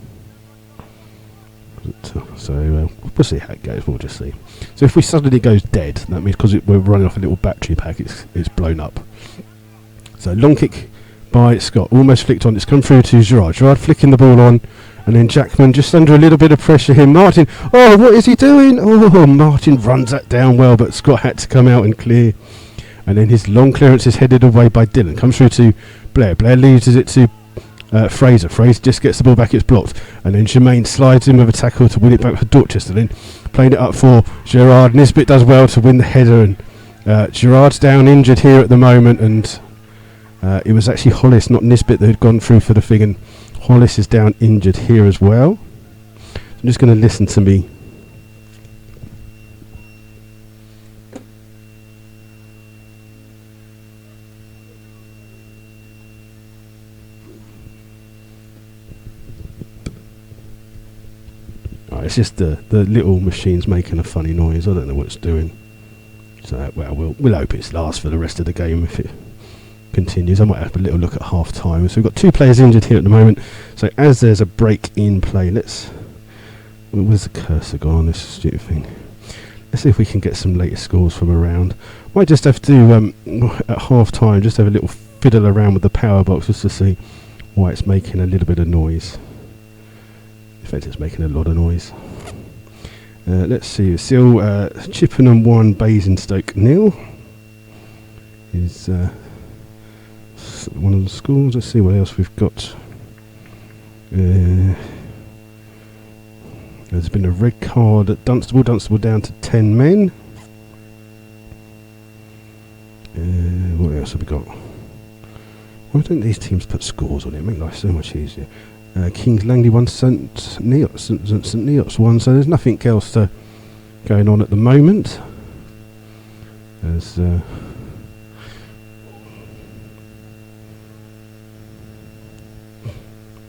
So we'll see how it goes. We'll just see. So if we suddenly goes dead, that means because we're running off a little battery pack, it's blown up. So long kick by Scott, almost flicked on. It's come through to Gerard. Gerard flicking the ball on, and then Jackman just under a little bit of pressure here. Martin, oh, what is he doing? Oh, Martin runs that down well, but Scott had to come out and clear. And then his long clearance is headed away by Dillon. Comes through to Blair. Blair leaves it to Fraser. Fraser just gets the ball back, it's blocked, and then Jermaine slides in with a tackle to win it back for Dorchester. Then playing it up for Gerard. Nisbet does well to win the header, and Gerard's down injured here at the moment, and it was actually Hollis, not Nisbet, that had gone through for the thing, and Hollis is down injured here as well. I'm just going to listen to me. It's just the little machine's making a funny noise. I don't know what it's doing. So, well, we'll hope it lasts for the rest of the game if it continues. I might have a little look at half time. So we've got 2 players injured here at the moment. So as there's a break in play, where's the cursor gone on this stupid thing? Let's see if we can get some later scores from around. Might just have to at half time just have a little fiddle around with the power box just to see why it's making a little bit of noise. In fact, it's making a lot of noise. Let's see. Still Chippenham 1, Basingstoke 0 is one of the scores. Let's see what else we've got. There's been a red card at Dunstable. Dunstable down to 10 men. What else have we got? Why don't these teams put scores on it? Make life so much easier. Kings Langley 1, St Neots 1. So there's nothing else going on at the moment. There's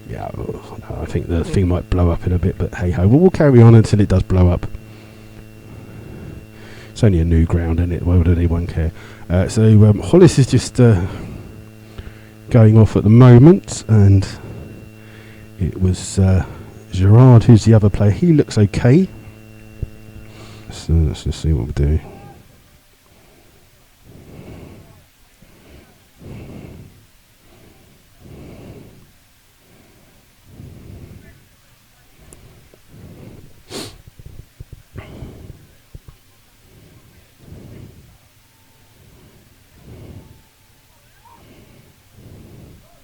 yeah, I think the thing might blow up in a bit, but hey ho, we'll carry on until it does blow up. It's only a new ground, isn't it? Why would anyone care? So Hollis is just going off at the moment, and it was Gerard who's the other player. He looks okay. So let's just see what we're doing.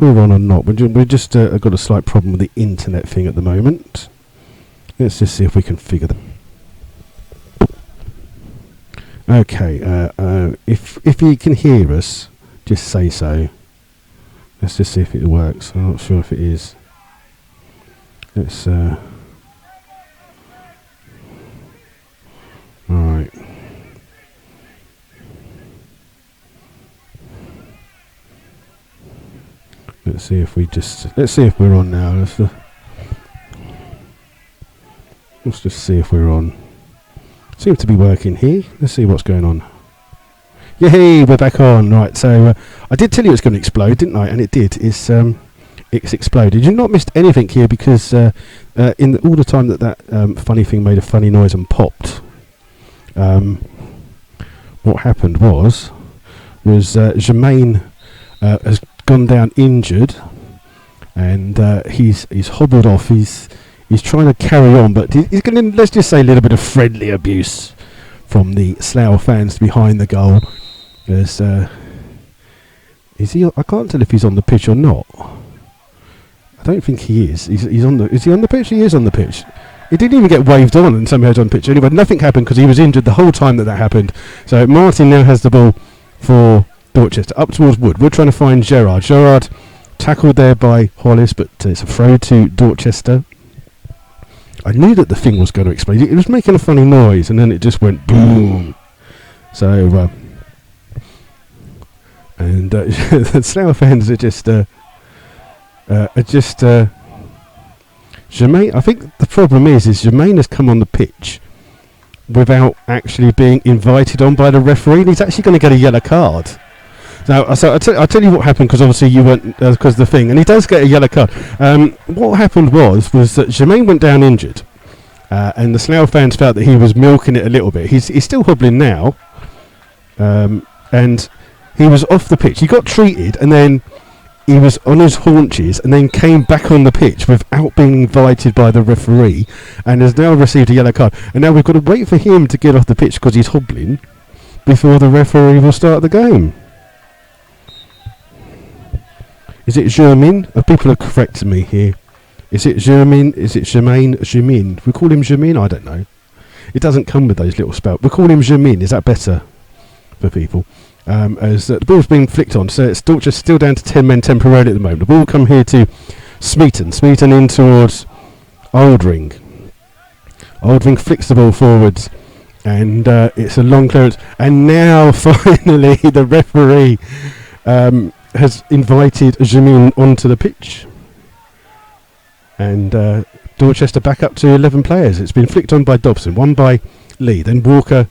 We're on or not. We just got a slight problem with the internet thing at the moment. Let's just see if we can figure that. Okay, if you can hear us, just say so. Let's just see if it works. I'm not sure if it is. Let's alright. Let's see if we're on now. Let's just see if we're on. Seems to be working here. Let's see what's going on. Yay, we're back on. Right, so I did tell you it's going to explode, didn't I? And it did. It's exploded. You've not missed anything here because all the time that funny thing made a funny noise and popped, what happened was Jermaine has gone down injured, and he's hobbled off. He's trying to carry on, but he's going to, let's just say, a little bit of friendly abuse from the Slough fans behind the goal. There's is he? I can't tell if he's on the pitch or not. I don't think he is. He's on the. Is he on the pitch? He is on the pitch. He didn't even get waved on, and somehow he's on the pitch. Anyway, nothing happened because he was injured the whole time that happened. So Martin now has the ball for Dorchester, up towards Wood. We're trying to find Gerard. Gerard tackled there by Hollis, but it's a throw to Dorchester. I knew that the thing was going to explode. It was making a funny noise, and then it just went boom. So, and the Slough fans are just Jermaine. I think the problem is Jermaine has come on the pitch without actually being invited on by the referee, and he's actually going to get a yellow card. Now, so I'll tell you what happened, because obviously you weren't, because the thing, and he does get a yellow card. What happened was that Jermaine went down injured, and the Slough fans felt that he was milking it a little bit. He's still hobbling now, and he was off the pitch. He got treated, and then he was on his haunches, and then came back on the pitch without being invited by the referee, and has now received a yellow card. And now we've got to wait for him to get off the pitch because he's hobbling before the referee will start the game. Is it Germain? People are correcting me here. Is it Germain? Is it Jermaine? Jermaine. We call him Jermaine? I don't know. It doesn't come with those little spells. We call him Jermaine. Is that better for people? As the ball's being flicked on, so it's Dorchester still down to 10 men temporarily at the moment. The ball come here to Smeaton. Smeaton in towards Oldring. Oldring flicks the ball forwards, and it's a long clearance. And now finally the referee has invited Jamin onto the pitch, and Dorchester back up to 11 players. It's been flicked on by Dobson, one by Lee, then Walker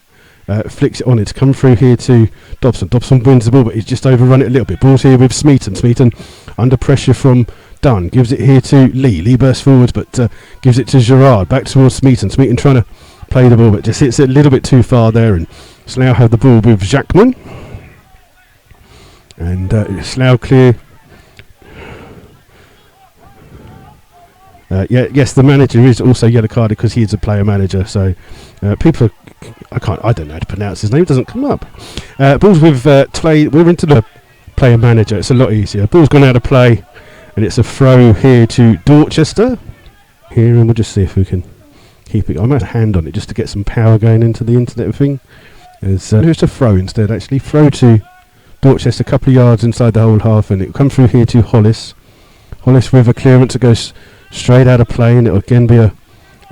flicks it on. It's come through here to Dobson. Dobson wins the ball, but he's just overrun it a little bit. Ball's here with Smeaton. Smeaton under pressure from Dunn, gives it here to Lee. Lee bursts forwards, but gives it to Gerard, back towards Smeaton. Smeaton trying to play the ball, but just hits it a little bit too far there, and Slough have the ball with Jackman. And Slough clear. Yes, the manager is also yellow carded because he is a player manager. So people, I don't know how to pronounce his name. It doesn't come up. Ball's with play. We're into the player manager. It's a lot easier. Ball's gone out of play, And it's a throw here to Dorchester. Here, and we'll just see if we can keep it. I might have a hand on it just to get some power going into the internet thing. Here's a throw instead, actually. Throw to Dorchester, a couple of yards inside the whole half, and it'll come through here to Hollis. Hollis with a clearance that goes straight out of play, and it'll again be a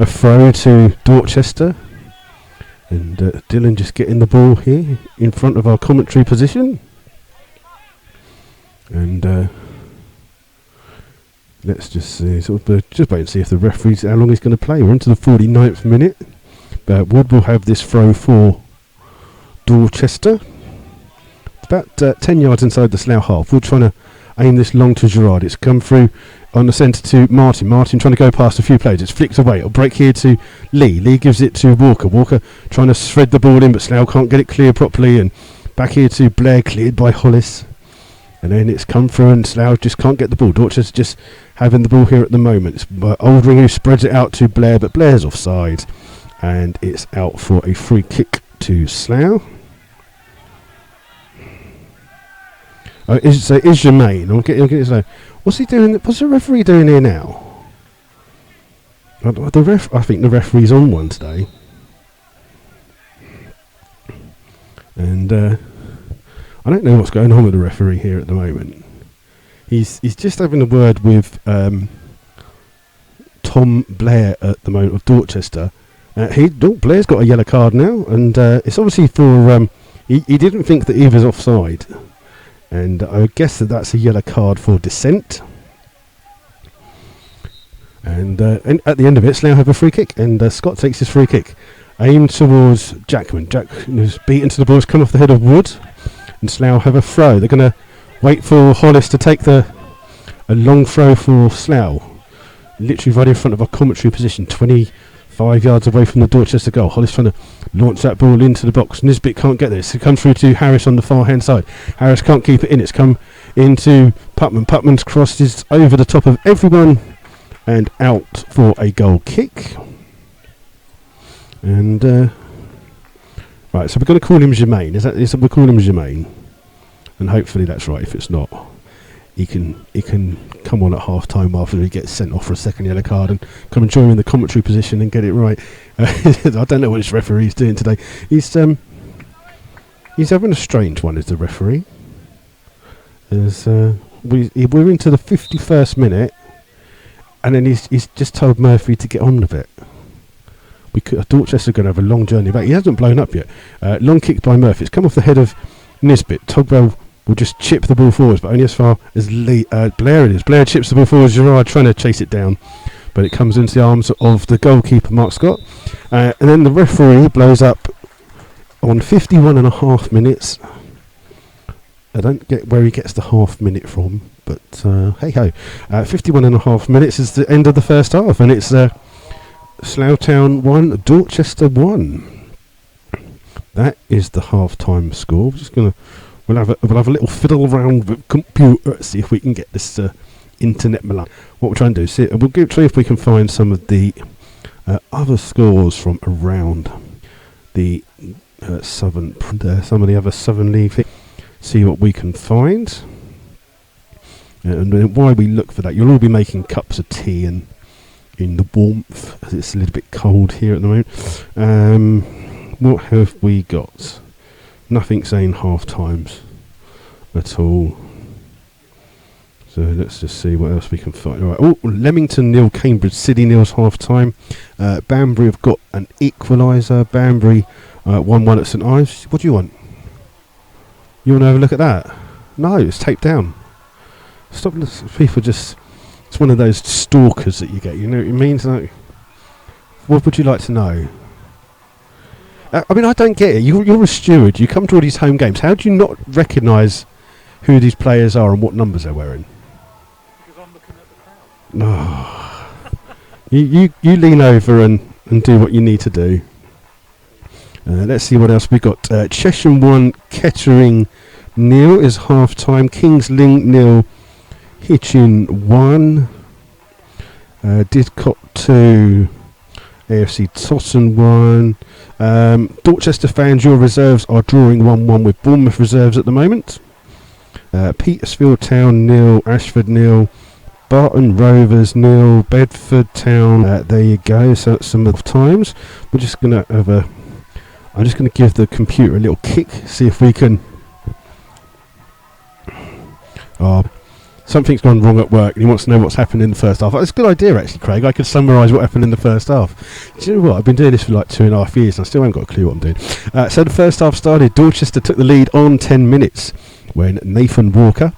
throw to Dorchester. And Dylan just getting the ball here in front of our commentary position. And let's just see, just wait and see if the referee's how long he's going to play. We're into the 49th minute. Wood will have this throw for Dorchester. About 10 yards inside the Slough half. We're trying to aim this long to Gerard. It's come through on the centre to Martin. Martin trying to go past a few players. It's flicked away. It'll break here to Lee. Lee gives it to Walker. Walker trying to thread the ball in, but Slough can't get it clear properly. And back here to Blair, cleared by Hollis. And then it's come through, and Slough just can't get the ball. Dorchester just having the ball here at the moment. It's Oldring who spreads it out to Blair, but Blair's offside. And it's out for a free kick to Slough. Is Jermaine? What's he doing? What's the referee doing here now? I think the referee's on one today, and I don't know what's going on with the referee here at the moment. He's just having a word with Tom Blair at the moment of Dorchester. Blair's got a yellow card now, and it's obviously for he didn't think that he was offside. And I guess that's a yellow card for dissent. And at the end of it, Slough have a free kick, and Scott takes his free kick, aimed towards Jackman. Jackman is beaten to the ball, come off the head of Wood, and Slough have a throw. They're going to wait for Hollis to take a long throw for Slough, literally right in front of our commentary position, 25 yards away from the Dorchester goal. Hollis trying to launch that ball into the box. Nisbet can't get this. It comes through to Harris on the far hand side. Harris can't keep it in. It's come into Putman. Putman's crossed is over the top of everyone and out for a goal kick. And right, so we're going to call him Jermaine. We'll call him Jermaine, and hopefully that's right. If it's not, he can come on at half time after he gets sent off for a second yellow card and come and join in the commentary position and get it right. I don't know what this referee's doing today. He's having a strange one as the referee. We're into the 51st minute, and then he's just told Murphy to get on with it. Dorchester going to have a long journey back. He hasn't blown up yet. Long kick by Murphy. It's come off the head of Nisbet. Togwell will just chip the ball forwards, but only as far as Blair it is. Blair chips the ball forwards. Gerard trying to chase it down, but it comes into the arms of the goalkeeper, Mark Scott. And then the referee blows up on 51.5 minutes. I don't get where he gets the half minute from, but hey ho. 51.5 minutes is the end of the first half, and it's Slough Town 1, Dorchester 1. That is the half-time score. We'll have a little fiddle around with computer, see if we can get this internet malign. What we'll try and do is we'll try if we can find some of the other scores from around the some of the other Southern League. See what we can find, and while we look for that, you'll all be making cups of tea and in the warmth, as it's a little bit cold here at the moment. What have we got? Nothing saying half times at all. So let's just see what else we can find. All right. Leamington 0, Cambridge City 0's half time. Banbury have got an equaliser. Banbury 1-1 at St Ives. What do you want? You want to have a look at that? No, it's taped down. Stop. People just. It's one of those stalkers that you get. You know what it means? Like, what would you like to know? I mean, I don't get it. You're a steward. You come to all these home games. How do you not recognise who these players are and what numbers they're wearing? Because I'm looking at the crowd. No. You lean over and do what you need to do. Let's see what else we got. Chesham 1, Kettering 0 is half time. Kings Lynn 0, Hitchin 1. Didcot 2. AFC Totton 1. Dorchester fans, your reserves are drawing 1-1 with Bournemouth reserves at the moment. Petersfield Town 0, Ashford 0. Barton Rovers 0, Bedford Town. There you go. So that's some of the times. We're just going to have a. I'm just going to give the computer a little kick. See if we can. Something's gone wrong at work and he wants to know what's happened in the first half. That's a good idea actually, Craig. I could summarise what happened in the first half. Do you know what? I've been doing this for like 2.5 years and I still haven't got a clue what I'm doing. So the first half started. Dorchester took the lead on 10 minutes when Nathan Walker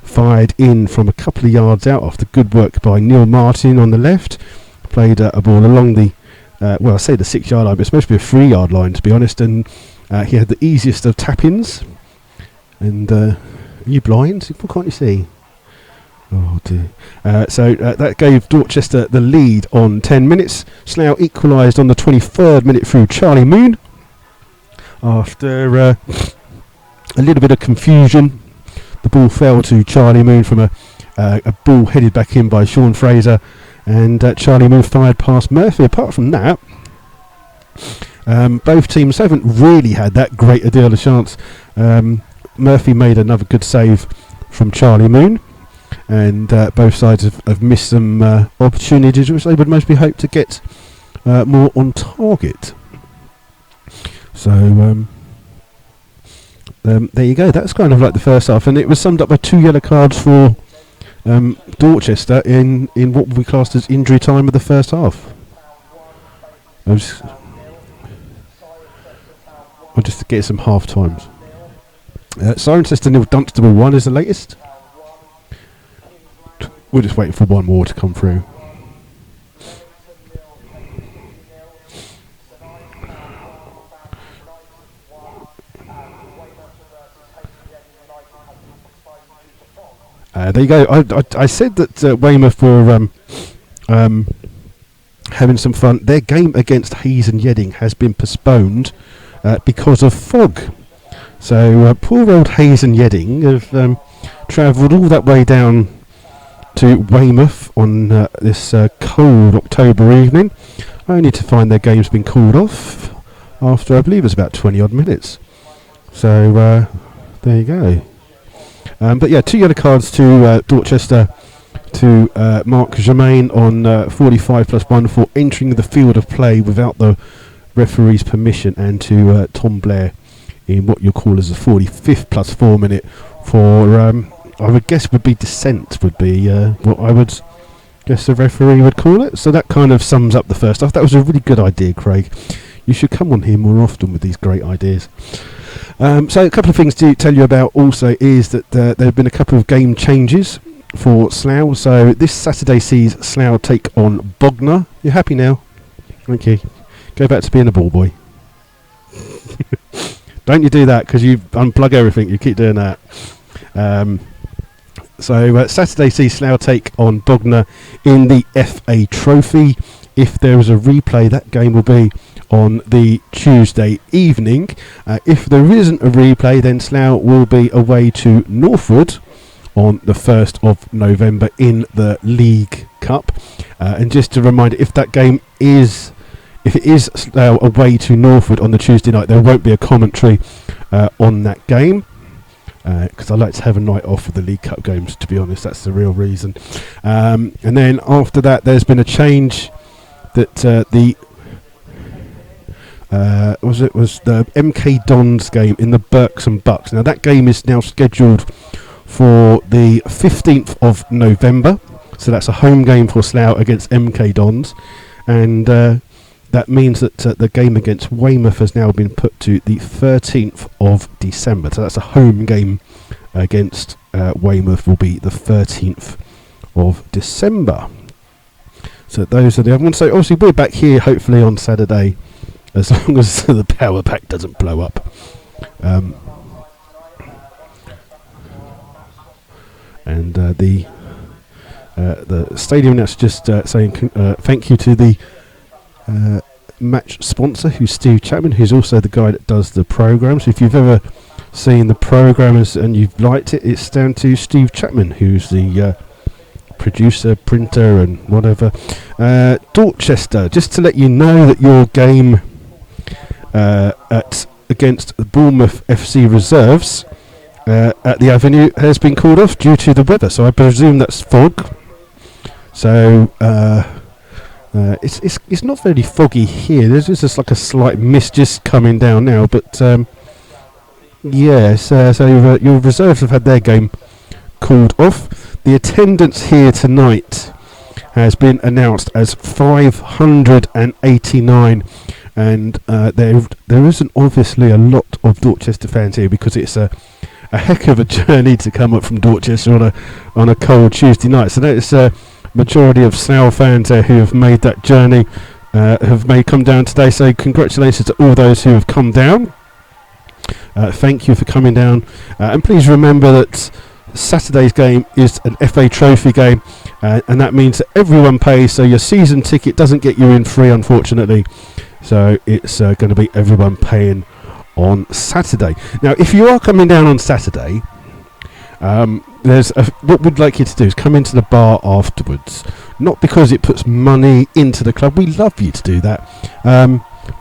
fired in from a couple of yards out after good work by Neil Martin on the left. Played a ball along the, I say the 6-yard line, but it's supposed to be a 3-yard line to be honest. And he had the easiest of tap-ins. And are you blind? What can't you see? Oh dear. So that gave Dorchester the lead on 10 minutes. Slough equalised on the 23rd minute through Charlie Moon. After a little bit of confusion, the ball fell to Charlie Moon from a ball headed back in by Sean Fraser, and Charlie Moon fired past Murphy. Apart from that, both teams haven't really had that great a deal of chance. Murphy made another good save from Charlie Moon. And both sides have missed some opportunities which they would mostly hope to get more on target. So there you go. That's kind of like the first half, and it was summed up by 2 yellow cards for Dorchester in what would be classed as injury time of the first half. I'll just get some half times. Cirencester 0, Dunstable 1 is the latest. We're just waiting for one more to come through. There you go. I said that Weymouth were having some fun. Their game against Hayes and Yedding has been postponed because of fog. So poor old Hayes and Yedding have travelled all that way down to Weymouth on this cold October evening, only to find their game's been called off after I believe it's about 20 odd minutes. So there you go. But yeah, 2 yellow cards to Dorchester, to Mark Germain on 45 plus 1 for entering the field of play without the referee's permission, and to Tom Blair in what you'll call as a 45th plus 4 minute for I would guess would be dissent, would be what I would guess the referee would call it. So that kind of sums up the first half. That was a really good idea, Craig. You should come on here more often with these great ideas. So a couple of things to tell you about also is that there have been a couple of game changes for Slough. So this Saturday sees Slough take on Bognor. You happy now? Thank you. Go back to being a ball boy. Don't you do that, because you unplug everything. You keep doing that. So Saturday sees Slough take on Bognor in the FA Trophy. If there is a replay, that game will be on the Tuesday evening. If there isn't a replay, then Slough will be away to Northwood on the 1st of November in the League Cup. And just to remind you, if it is Slough away to Northwood on the Tuesday night, there won't be a commentary on that game. Because I like to have a night off for the League Cup games, to be honest. That's the real reason. And then after that, there's been a change that was the MK Dons game in the Berks and Bucks. Now that game is now scheduled for the 15th of November, so that's a home game for Slough against MK Dons, and that means that the game against Weymouth has now been put to the 13th of December. So that's a home game against Weymouth will be the 13th of December. So those are the other ones. So obviously we're back here hopefully on Saturday, as long as the power pack doesn't blow up. And the stadium announcer just saying thank you to the match sponsor, who's Steve Chapman, who's also the guy that does the programme. So if you've ever seen the programme and you've liked it, it's down to Steve Chapman, who's the producer, printer and whatever. Dorchester, just to let you know that your game against the Bournemouth FC reserves at the Avenue has been called off due to the weather, so I presume that's fog. So it's not very foggy here. There's just like a slight mist just coming down now, but yes. So your reserves have had their game called off. The attendance here tonight has been announced as 589, and there isn't obviously a lot of Dorchester fans here because it's a heck of a journey to come up from Dorchester on a cold Tuesday night. So there's a majority of Slough fans who have made that journey, come down today. So congratulations to all those who have come down. Thank you for coming down, and please remember that Saturday's game is an FA Trophy game, and that means that everyone pays. So your season ticket doesn't get you in free, unfortunately. So it's going to be everyone paying on Saturday. Now, if you are coming down on Saturday, what we'd like you to do is come into the bar afterwards. Not because it puts money into the club. We love you to do that.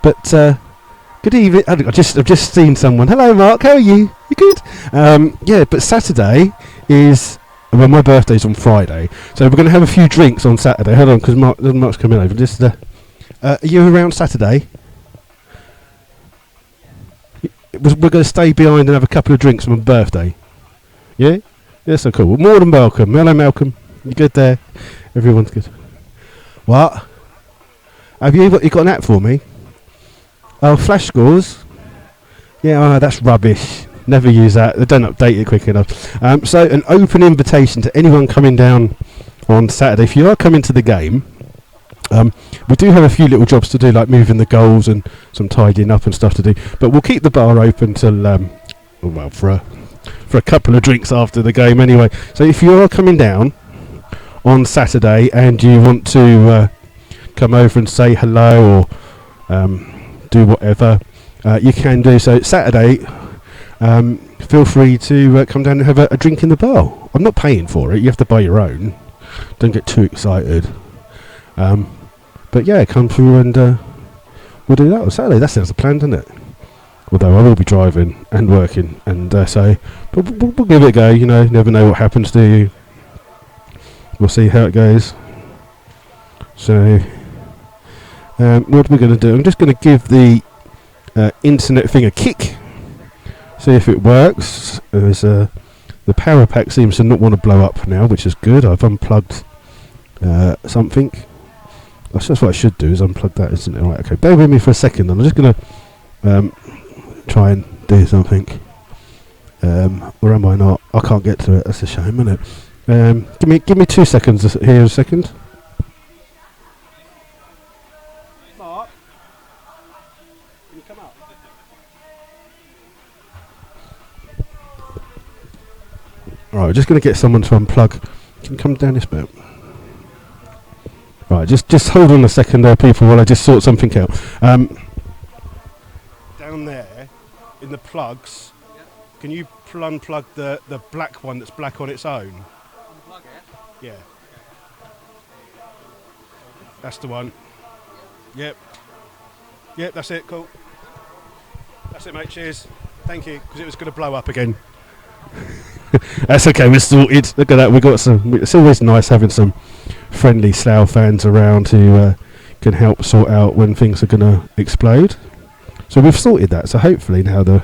But good evening. I've just seen someone. Hello, Mark. How are you? You good? Yeah. But Saturday is my birthday's on Friday, so we're going to have a few drinks on Saturday. Hold on, because Mark's coming over. Just are you around Saturday? We're going to stay behind and have a couple of drinks on my birthday. Yeah? Yeah, so cool. Well, more than welcome. Hello, Malcolm. You good there? Everyone's good. What? Have you got an app for me? Oh, flash scores? Yeah, that's rubbish. Never use that. They don't update it quick enough. So an open invitation to anyone coming down on Saturday. If you are coming to the game, we do have a few little jobs to do, like moving the goals and some tidying up and stuff to do. But we'll keep the bar open till for a couple of drinks after the game anyway. So if you are coming down on Saturday and you want to come over and say hello or do whatever, you can do so. Saturday, feel free to come down and have a drink in the bar. I'm not paying for it. You have to buy your own. Don't get too excited. But yeah, come through and we'll do that on Saturday. That sounds the plan, doesn't it? Although I will be driving and working, and but we'll give it a go. You know, never know what happens, do you? We'll see how it goes. So, what we're going to do, I'm just going to give the internet thing a kick, see if it works. The power pack seems to not want to blow up now, which is good. I've unplugged something. That's what I should do, is unplug that, isn't it? Right, okay, bear with me for a second. I'm just going to try and do something. Or am I not? I can't get to it. That's a shame, isn't it? Give me 2 seconds here. A second. Mark, can you come up? Right, we're just going to get someone to unplug. Can you come down this bit? Right, just hold on a second there, people, while I just sort something out. Down there, in the plugs, can you unplug the black one that's black on its own? Unplug it? Yeah. Okay. That's the one. Yep. Yep, that's it, cool. That's it, mate, cheers. Thank you, because it was going to blow up again. That's okay, we're sorted. Look at that, we got some. It's always nice having some friendly Slough fans around who can help sort out when things are going to explode. So we've sorted that, so hopefully now the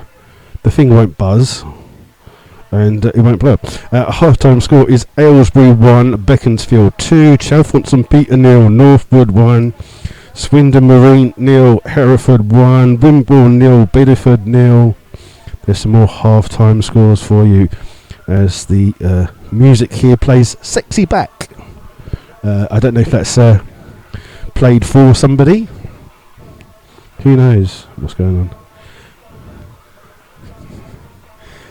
thing won't buzz and it won't blow up. Half-time score is Aylesbury 1, Beaconsfield 2, Chalfont St Peter 0, Northwood 1, Swindon Marine 0, Hereford 1, Wimborne 0, Bedford 0. There's some more half-time scores for you as the music here plays Sexy Back. I don't know if that's played for somebody. Who knows what's going on?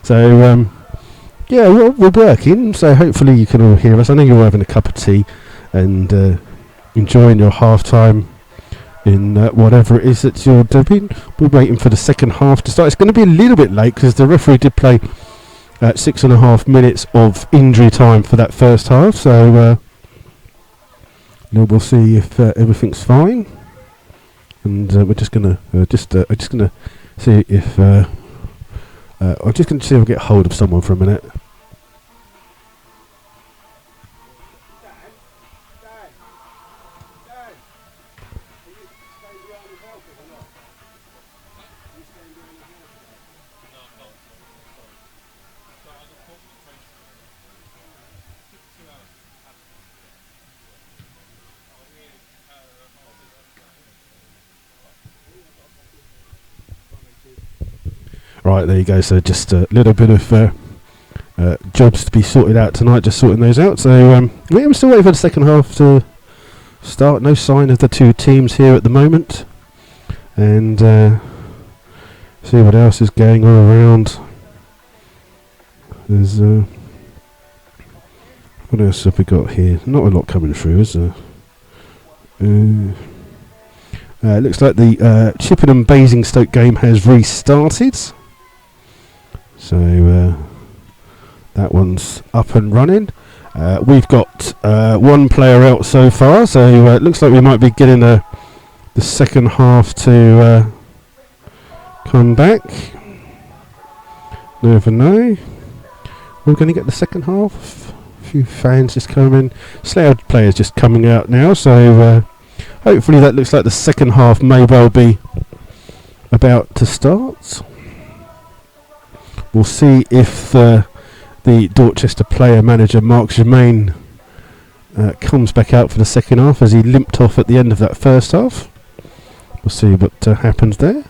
So, yeah, we're working, so hopefully you can all hear us. I know you're all having a cup of tea and enjoying your half-time in whatever it is that you're doing. We're waiting for the second half to start. It's going to be a little bit late because the referee did play 6.5 minutes of injury time for that first half, so we'll see if everything's fine. And we're just gonna see if I'm just gonna see if I get hold of someone for a minute. Dad, Right, there you go. So just a little bit of jobs to be sorted out tonight, just sorting those out. So we're still waiting for the second half to start. No sign of the two teams here at the moment. And see what else is going on around. There's what else have we got here? Not a lot coming through, is there? It looks like the Chippenham Basingstoke game has restarted. So that one's up and running. We've got one player out so far, so it looks like we might be getting the second half to come back. Never know. We're going to get the second half. A few fans just coming. Slough players just coming out now, so hopefully that looks like the second half may well be about to start. We'll see if the Dorchester player manager Mark Germain comes back out for the second half, as he limped off at the end of that first half. We'll see what happens there.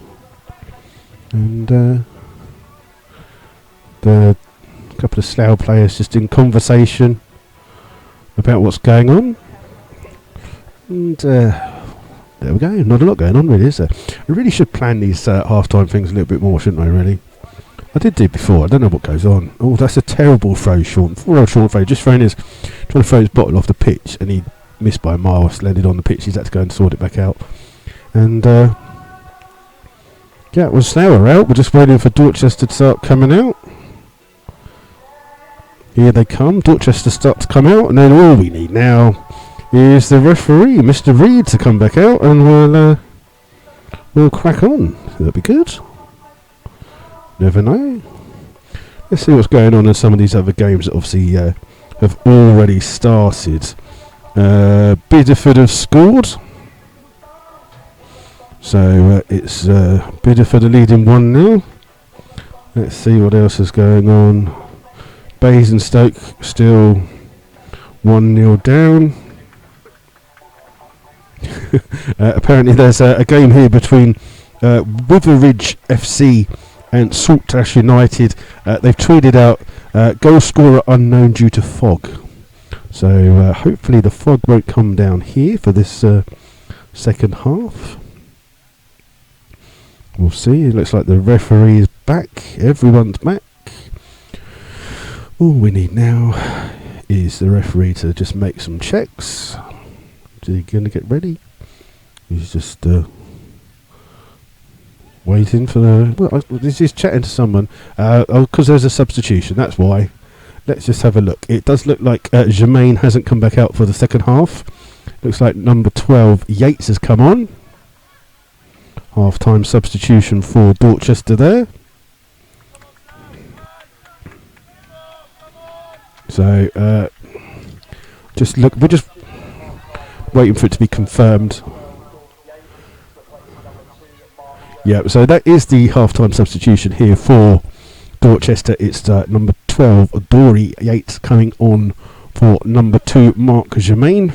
And the couple of Slough players just in conversation about what's going on. And there we go. Not a lot going on, really, is there? I really should plan these half-time things a little bit more, shouldn't I, really? I did do before. I don't know what goes on. Oh, that's a terrible throw, Sean. Poor Sean throw. Just trying to throw his bottle off the pitch, and he missed by a mile. Landed on the pitch. He's had to go and sort it back out. And yeah, it was Slough out. We're just waiting for Dorchester to start coming out. Here they come. Dorchester start to come out, and then all we need now is the referee, Mr. Reed, to come back out, and we'll crack on. That'll be good. Never know. Let's see what's going on in some of these other games that obviously have already started. Bideford have scored. So it's Bideford are leading 1-0. Let's see what else is going on. Basingstoke still 1-0 down. Apparently there's a game here between Witheridge FC and Saltash United. They've tweeted out goal scorer unknown due to fog. So hopefully the fog won't come down here for this second half. We'll see. It looks like the referee is back. Everyone's back. All we need now is the referee to just make some checks. Is he going to get ready? He's just waiting for the... Well, he's chatting to someone. Because there's a substitution, that's why. Let's just have a look. It does look like Germain hasn't come back out for the second half. Looks like number 12, Yates, has come on. Half-time substitution for Dorchester there. So, just look, we're just waiting for it to be confirmed. Yeah, so that is the half-time substitution here for Dorchester. It's number 12, Dory Yates, coming on for number 2, Mark Germain.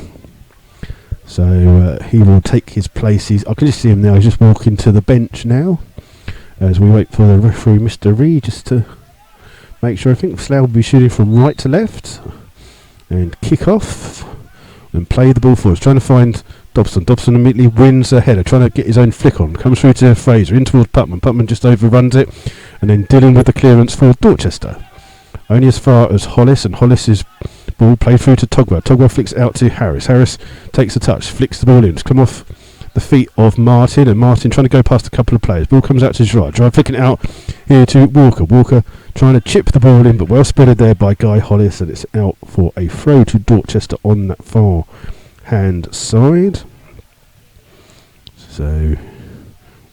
So he will take his place. I can just see him now. He's just walking to the bench now as we wait for the referee, Mr. Reed, just to make sure. I think Slough will be shooting from right to left and kick off and play the ball forwards. Trying to find Dobson. Dobson immediately wins a header, trying to get his own flick on. Comes through to Fraser, in towards Putman. Putman just overruns it, and then dealing with the clearance for Dorchester. Only as far as Hollis, and Hollis's ball played through to Togwell. Togwell flicks out to Harris. Harris takes a touch, flicks the ball in. It's come off the feet of Martin, and Martin trying to go past a couple of players. Ball comes out to Gerard. Gerard flicking it out here to Walker. Walker trying to chip the ball in, but well spreaded there by Guy Hollis, and it's out for a throw to Dorchester on that far hand side. So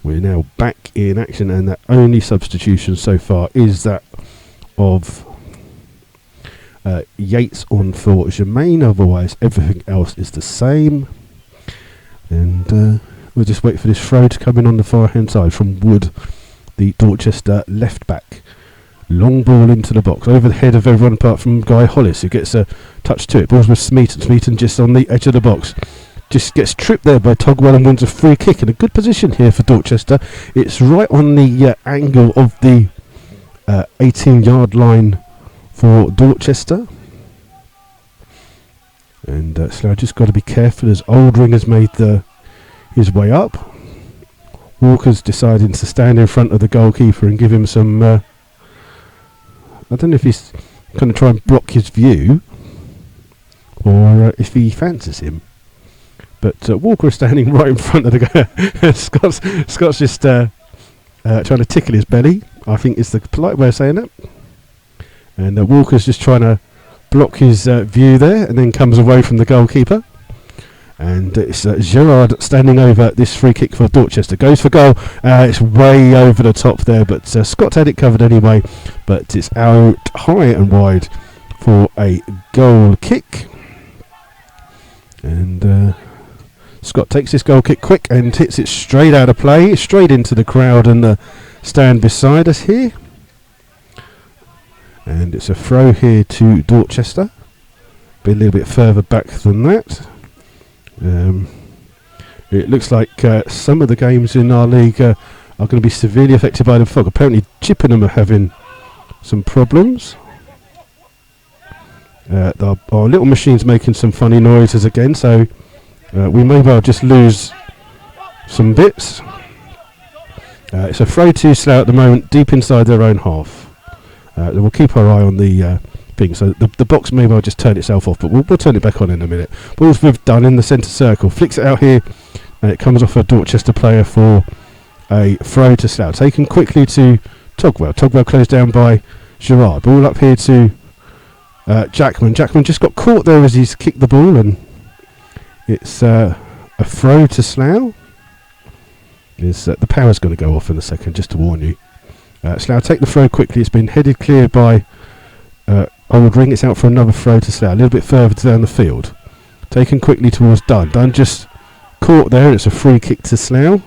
we're now back in action, and the only substitution so far is that of Yates on for Germain. Otherwise everything else is the same, and we'll just wait for this throw to come in on the far hand side from Wood, the Dorchester left back. Long ball into the box, over the head of everyone apart from Guy Hollis, who gets a touch to it. Balls with Smeaton. Smeaton just on the edge of the box, just gets tripped there by Togwell and wins a free kick in a good position here for Dorchester. It's right on the angle of the 18-yard line for Dorchester. And Slough just got to be careful as Oldring has made his way up. Walker's deciding to stand in front of the goalkeeper and give him some... I don't know if he's going to try and block his view or if he fancies him. But Walker is standing right in front of the guy. Scott's just trying to tickle his belly, I think is the polite way of saying it. And Walker's just trying to block his view there, and then comes away from the goalkeeper. And it's Gerard standing over this free kick for Dorchester. Goes for goal. It's way over the top there, but Scott had it covered anyway. But it's out high and wide for a goal kick. And Scott takes this goal kick quick and hits it straight out of play, straight into the crowd and the stand beside us here. And it's a throw here to Dorchester. Be a little bit further back than that. It looks like some of the games in our league are going to be severely affected by the fog. Apparently Chippenham are having some problems. Our little machine's making some funny noises again, so we may well just lose some bits. It's a throw to Slough at the moment, deep inside their own half. We'll keep our eye on the thing, so the box may well just turn itself off, but we'll turn it back on in a minute. Ball's with Dunn in the centre circle, flicks it out here, and it comes off a Dorchester player for a throw to Slough. Taken quickly to Togwell. Togwell closed down by Gerard. Ball up here to Jackman. Jackman just got caught there as he's kicked the ball, and it's a throw to Slough. The power's going to go off in a second, just to warn you. Slough take the throw quickly. It's been headed clear by Oldring. It's out for another throw to Slough, a little bit further down the field. Taken quickly towards Dunn. Dunn just caught there, and it's a free kick to Slough.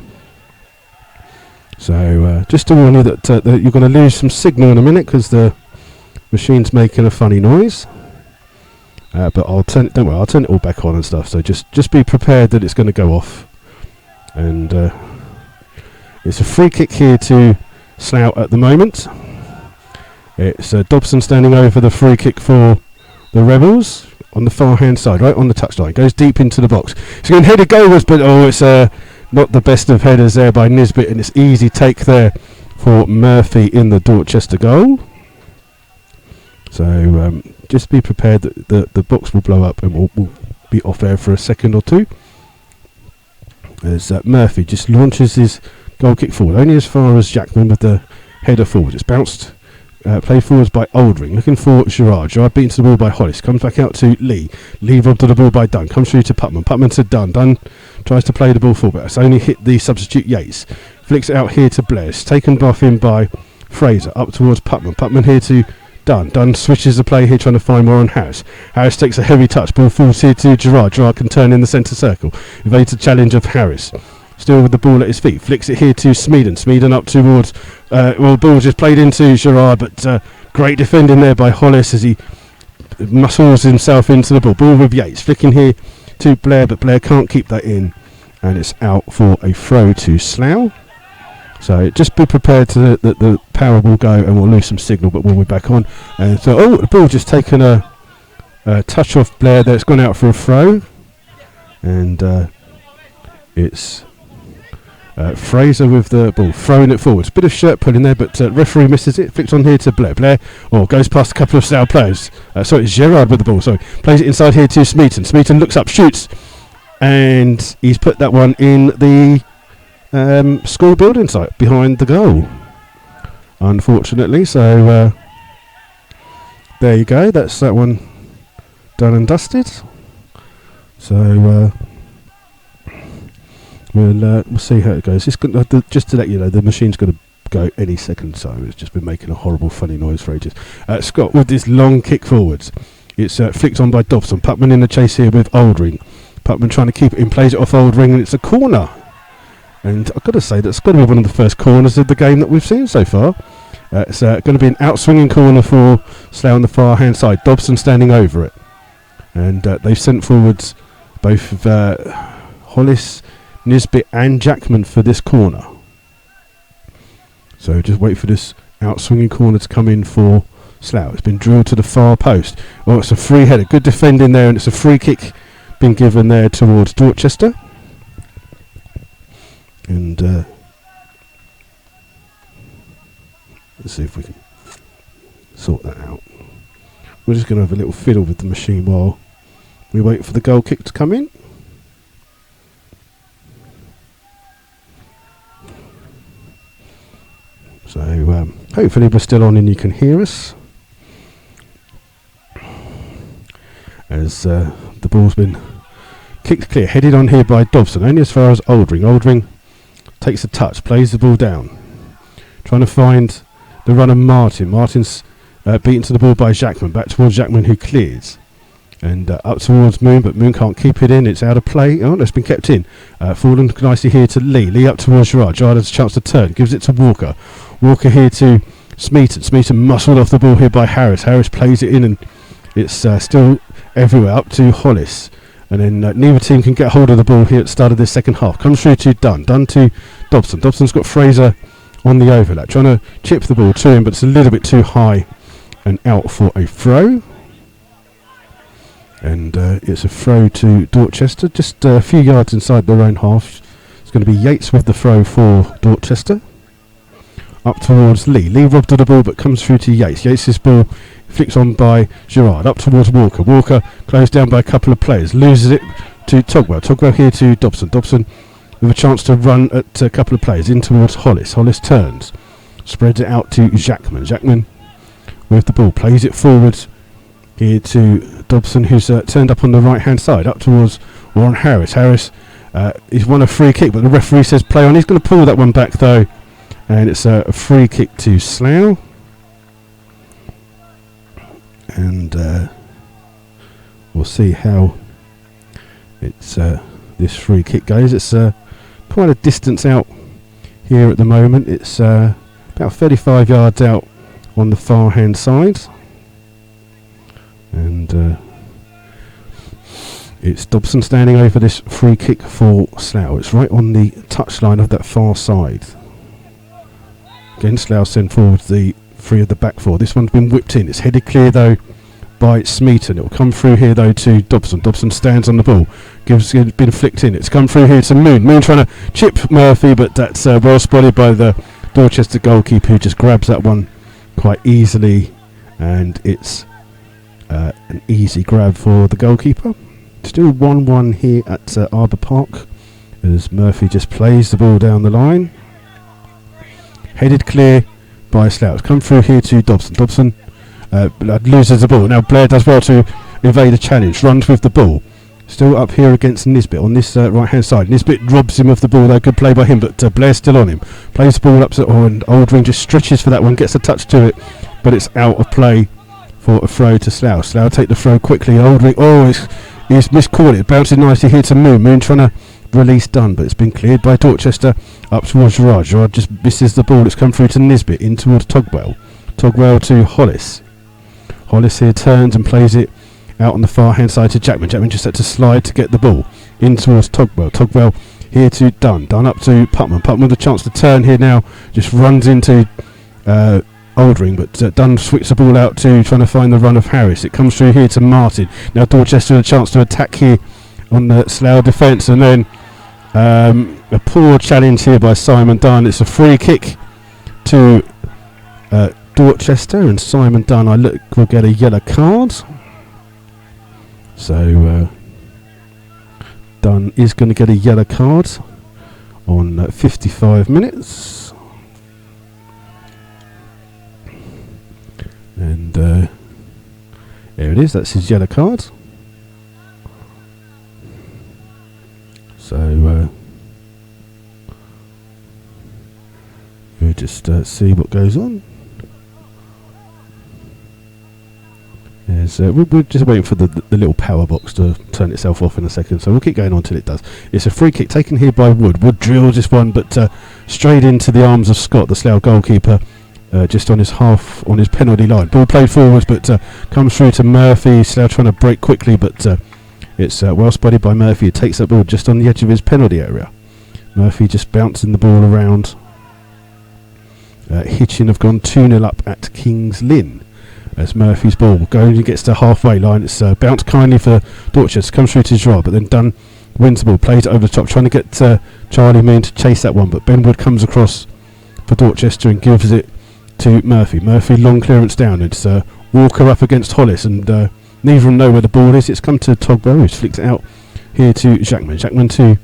So just to warn you that you're going to lose some signal in a minute because the machine's making a funny noise. But I'll turn it. Don't worry, I'll turn it all back on and stuff. So just be prepared that it's going to go off. And it's a free kick here to Slough at the moment. It's Dobson standing over the free kick for the Rebels on the far hand side, right on the touchline. Goes deep into the box. It's going headed goalwards, but it's not the best of headers there by Nisbet, and it's easy take there for Murphy in the Dorchester goal. So just be prepared that the box will blow up and we'll be off air for a second or two. As Murphy just launches his goal kick forward, only as far as Jackman with the header forward. It's bounced, played forwards by Oldring, looking for Gerard. Gerard beaten to the ball by Hollis, comes back out to Lee. Lee robbed to the ball by Dunn, comes through to Putman. Putman to Dunn. Dunn tries to play the ball forward, but it's only hit the substitute Yates. Flicks it out here to Blair. It's taken off him by Fraser, up towards Putman. Putman here to Dunn. Dunn switches the play here, trying to find more on Harris. Harris takes a heavy touch. Ball falls here to Gerard. Gerard can turn in the centre circle. Evades the challenge of Harris. Still with the ball at his feet. Flicks it here to Smeeden. Smeeden up towards... the ball just played into Gerard, but great defending there by Hollis as he muscles himself into the ball. Ball with Yates. Flicking here to Blair, but Blair can't keep that in. And it's out for a throw to Slough. So just be prepared that the power will go and we'll lose some signal, but we'll be back on. And so, the ball just taken a touch off Blair there. It's gone out for a throw. And it's... Fraser with the ball, throwing it forwards. Bit of shirt pulling there, but referee misses it. Flicks on here to Blair. Blair goes past a couple of Slough players. It's Gerard with the ball. Sorry, plays it inside here to Smeaton. Smeaton looks up, shoots, and he's put that one in the school building site behind the goal. Unfortunately, so there you go. That's that one done and dusted. So. We'll see how it goes. Just to let you know, the machine's going to go any second, so it's just been making a horrible funny noise for ages. Scott with this long kick forwards. It's flicked on by Dobson. Putman in the chase here with Oldring. Putman trying to keep it in, plays it off Oldring, and it's a corner. And I've got to say, that's got to be one of the first corners of the game that we've seen so far. It's going to be an outswinging corner for Slough on the far hand side. Dobson standing over it. And they've sent forwards both Hollis, Nisbet and Jackman for this corner. So just wait for this Out swinging corner to come in for Slough. It's been drilled to the far post. Oh, it's a free header. Good defending there, and it's a free kick been given there towards Dorchester. And let's see if we can sort that out. We're just going to have a little fiddle with the machine while we wait for the goal kick to come in. So hopefully we're still on and you can hear us. As the ball's been kicked clear, headed on here by Dobson, only as far as Oldring. Oldring takes a touch, plays the ball down, trying to find the run of Martin. Martin's beaten to the ball by Jackman, back towards Jackman, who clears. And up towards Moon, but Moon can't keep it in. It's out of play. Oh, it's been kept in. Fallen nicely here to Lee. Lee up towards Gerard. Gerard has a chance to turn. Gives it to Walker. Walker here to Smeaton. Smeaton muscled off the ball here by Harris. Harris plays it in, and it's still everywhere. Up to Hollis. And then neither team can get hold of the ball here at the start of this second half. Comes through to Dunn. Dunn to Dobson. Dobson's got Fraser on the overlap. Trying to chip the ball to him, but it's a little bit too high and out for a throw. And it's a throw to Dorchester, just a few yards inside their own half. It's going to be Yates with the throw for Dorchester. Up towards Lee. Lee robbed of the ball, but comes through to Yates. Yates' ball flicks on by Gerard. Up towards Walker. Walker closed down by a couple of players. Loses it to Togwell. Togwell here to Dobson. Dobson with a chance to run at a couple of players. In towards Hollis. Hollis turns. Spreads it out to Jackman. Jackman with the ball. Plays it forward here to Dobson, who's turned up on the right hand side, up towards Warren Harris. Harris he's won a free kick, but the referee says play on. He's going to pull that one back though, and it's a free kick to Slough. And we'll see how it's this free kick goes. It's quite a distance out here at the moment. It's about 35 yards out on the far hand side. And it's Dobson standing over this free kick for Slough. It's right on the touchline of that far side. Again, Slough send forward the three of the back four. This one's been whipped in. It's headed clear though by Smeaton. It will come through here though to Dobson. Dobson stands on the ball. It's been flicked in. It's come through here to Moon. Moon trying to chip Murphy, but that's well spotted by the Dorchester goalkeeper, who just grabs that one quite easily, and it's an easy grab for the goalkeeper. Still 1-1 here at Arbour Park as Murphy just plays the ball down the line. Headed clear by Slough. It's come through here to Dobson. Dobson loses the ball. Now Blair does well to evade a challenge. Runs with the ball. Still up here against Nisbet on this right hand side. Nisbet robs him of the ball though. Good play by him, but Blair's still on him. Plays the ball up to and Oldring just stretches for that one. Gets a touch to it, but it's out of play for a throw to Slough. Slough take the throw quickly. Oldring, he's miscalled it. Bouncing nicely here to Moon. Moon trying to release Dunn, but it's been cleared by Dorchester up towards Gerard. Gerard just misses the ball. It's come through to Nisbet in towards Togwell. Togwell to Hollis. Hollis here turns and plays it out on the far hand side to Jackman. Jackman just had to slide to get the ball in towards Togwell. Togwell here to Dunn. Dunn up to Putman. Putman with a chance to turn here now. Just runs into Oldring, but Dunn switches the ball out to trying to find the run of Harris. It comes through here to Martin. Now Dorchester with a chance to attack here on the Slough defence, and then a poor challenge here by Simon Dunn. It's a free kick to Dorchester, and Simon Dunn will get a yellow card. So Dunn is going to get a yellow card on 55 minutes. And there it is, that's his yellow card. So we'll just see what goes on. We're just waiting for the little power box to turn itself off in a second, so we'll keep going on till it does. It's a free kick taken here by Wood. Wood drills this one, but straight into the arms of Scott, the Slough goalkeeper. Just on his penalty line. Ball played forwards, but comes through to Murphy. Slough trying to break quickly, but it's well spotted by Murphy. He takes that ball just on the edge of his penalty area. Murphy just bouncing the ball around Hitchin have gone 2-0 up at Kings Lynn. As Murphy's ball goes and gets to halfway line. It's bounced kindly for Dorchester, comes through to Gerard, but then Dunn wins the ball, plays it over the top, trying to get Charlie Moon to chase that one, but Ben Wood comes across for Dorchester and gives it to Murphy. Murphy, long clearance down. It's Walker up against Hollis, and neither of them know where the ball is. It's come to Togbo, who's flicked it out here to Jackman. Jackman to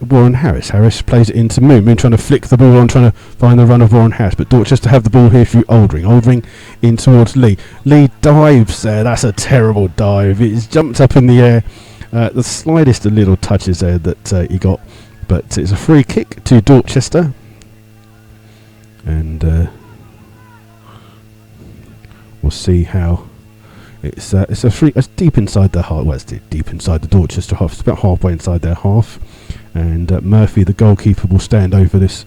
Warren Harris. Harris plays it into Moon. Moon trying to flick the ball on, trying to find the run of Warren Harris, but Dorchester have the ball here through Oldring. Oldring in towards Lee. Lee dives there. That's a terrible dive. It's jumped up in the air. The slightest of little touches there that he got, but it's a free kick to Dorchester, and we'll see how it's a free. It's deep inside the half. Well, it's deep inside the Dorchester half. It's about halfway inside their half, and Murphy, the goalkeeper, will stand over this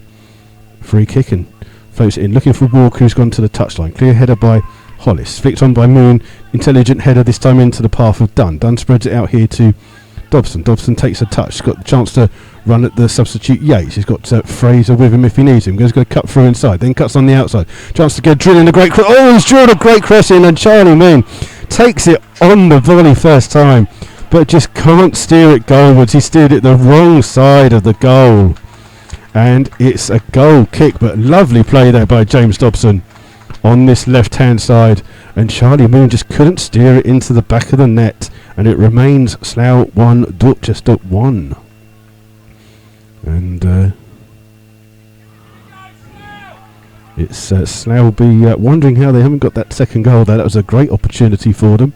free kick and floats it in, looking for Walker, who's gone to the touchline. Clear header by Hollis, flicked on by Moon. Intelligent header this time into the path of Dunn. Dunn spreads it out here to Dobson. Dobson takes a touch. He's got the chance to run at the substitute Yates. He's got Fraser with him if he needs him. He's going to cut through inside, then cuts on the outside. Chance to get drilling a great cross. Oh, he's drilled a great cross in, and Charlie Moon takes it on the volley first time, but just can't steer it goalwards. He steered it the wrong side of the goal, and it's a goal kick, but lovely play there by James Dobson on this left hand side, and Charlie Moon just couldn't steer it into the back of the net, and it remains Slough 1, Dorchester 1. And it's Slough will be wondering how they haven't got that second goal there. That was a great opportunity for them,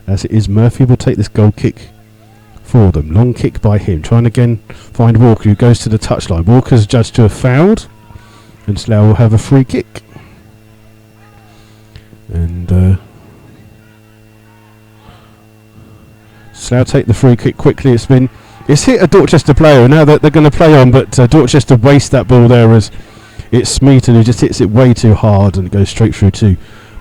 as it is Murphy will take this goal kick for them. Long kick by him, trying again find Walker, who goes to the touchline. Walker's judged to have fouled, and Slough will have a free kick. And Slough take the free kick quickly. It's hit a Dorchester player, and now that they're going to play on, but Dorchester waste that ball there as it's Smeaton who just hits it way too hard, and it goes straight through to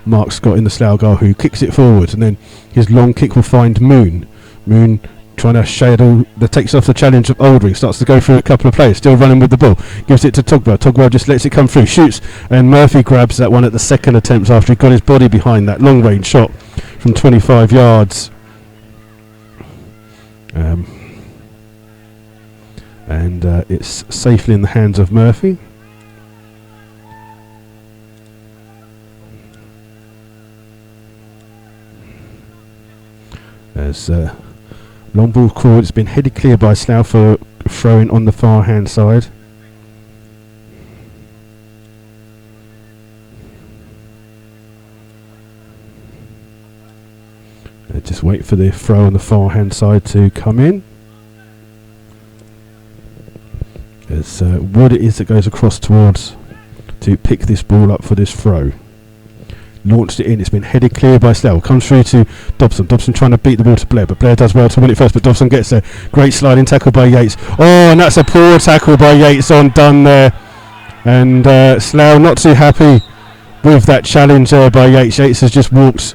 Mark Scott in the Slough goal, who kicks it forward, and then his long kick will find Moon. Moon trying to shadow that takes off the challenge of Oldring, starts to go through a couple of players, still running with the ball, gives it to Togwell. Togwell just lets it come through, shoots, and Murphy grabs that one at the second attempt after he got his body behind that long range shot from 25 yards. And it's safely in the hands of Murphy. As long ball forward, it's been headed clear by Slough for throwing on the far hand side. Just wait for the throw on the far hand side to come in. As Wood it is that goes across towards to pick this ball up for this throw. Launched it in, it's been headed clear by Slough, comes through to Dobson. Dobson trying to beat the ball to Blair, but Blair does well to win it first, but Dobson gets there. Great sliding tackle by Yates. Oh, and that's a poor tackle by Yates on Dunn there. And Slough not too happy with that challenge there by Yates. Yates has just walked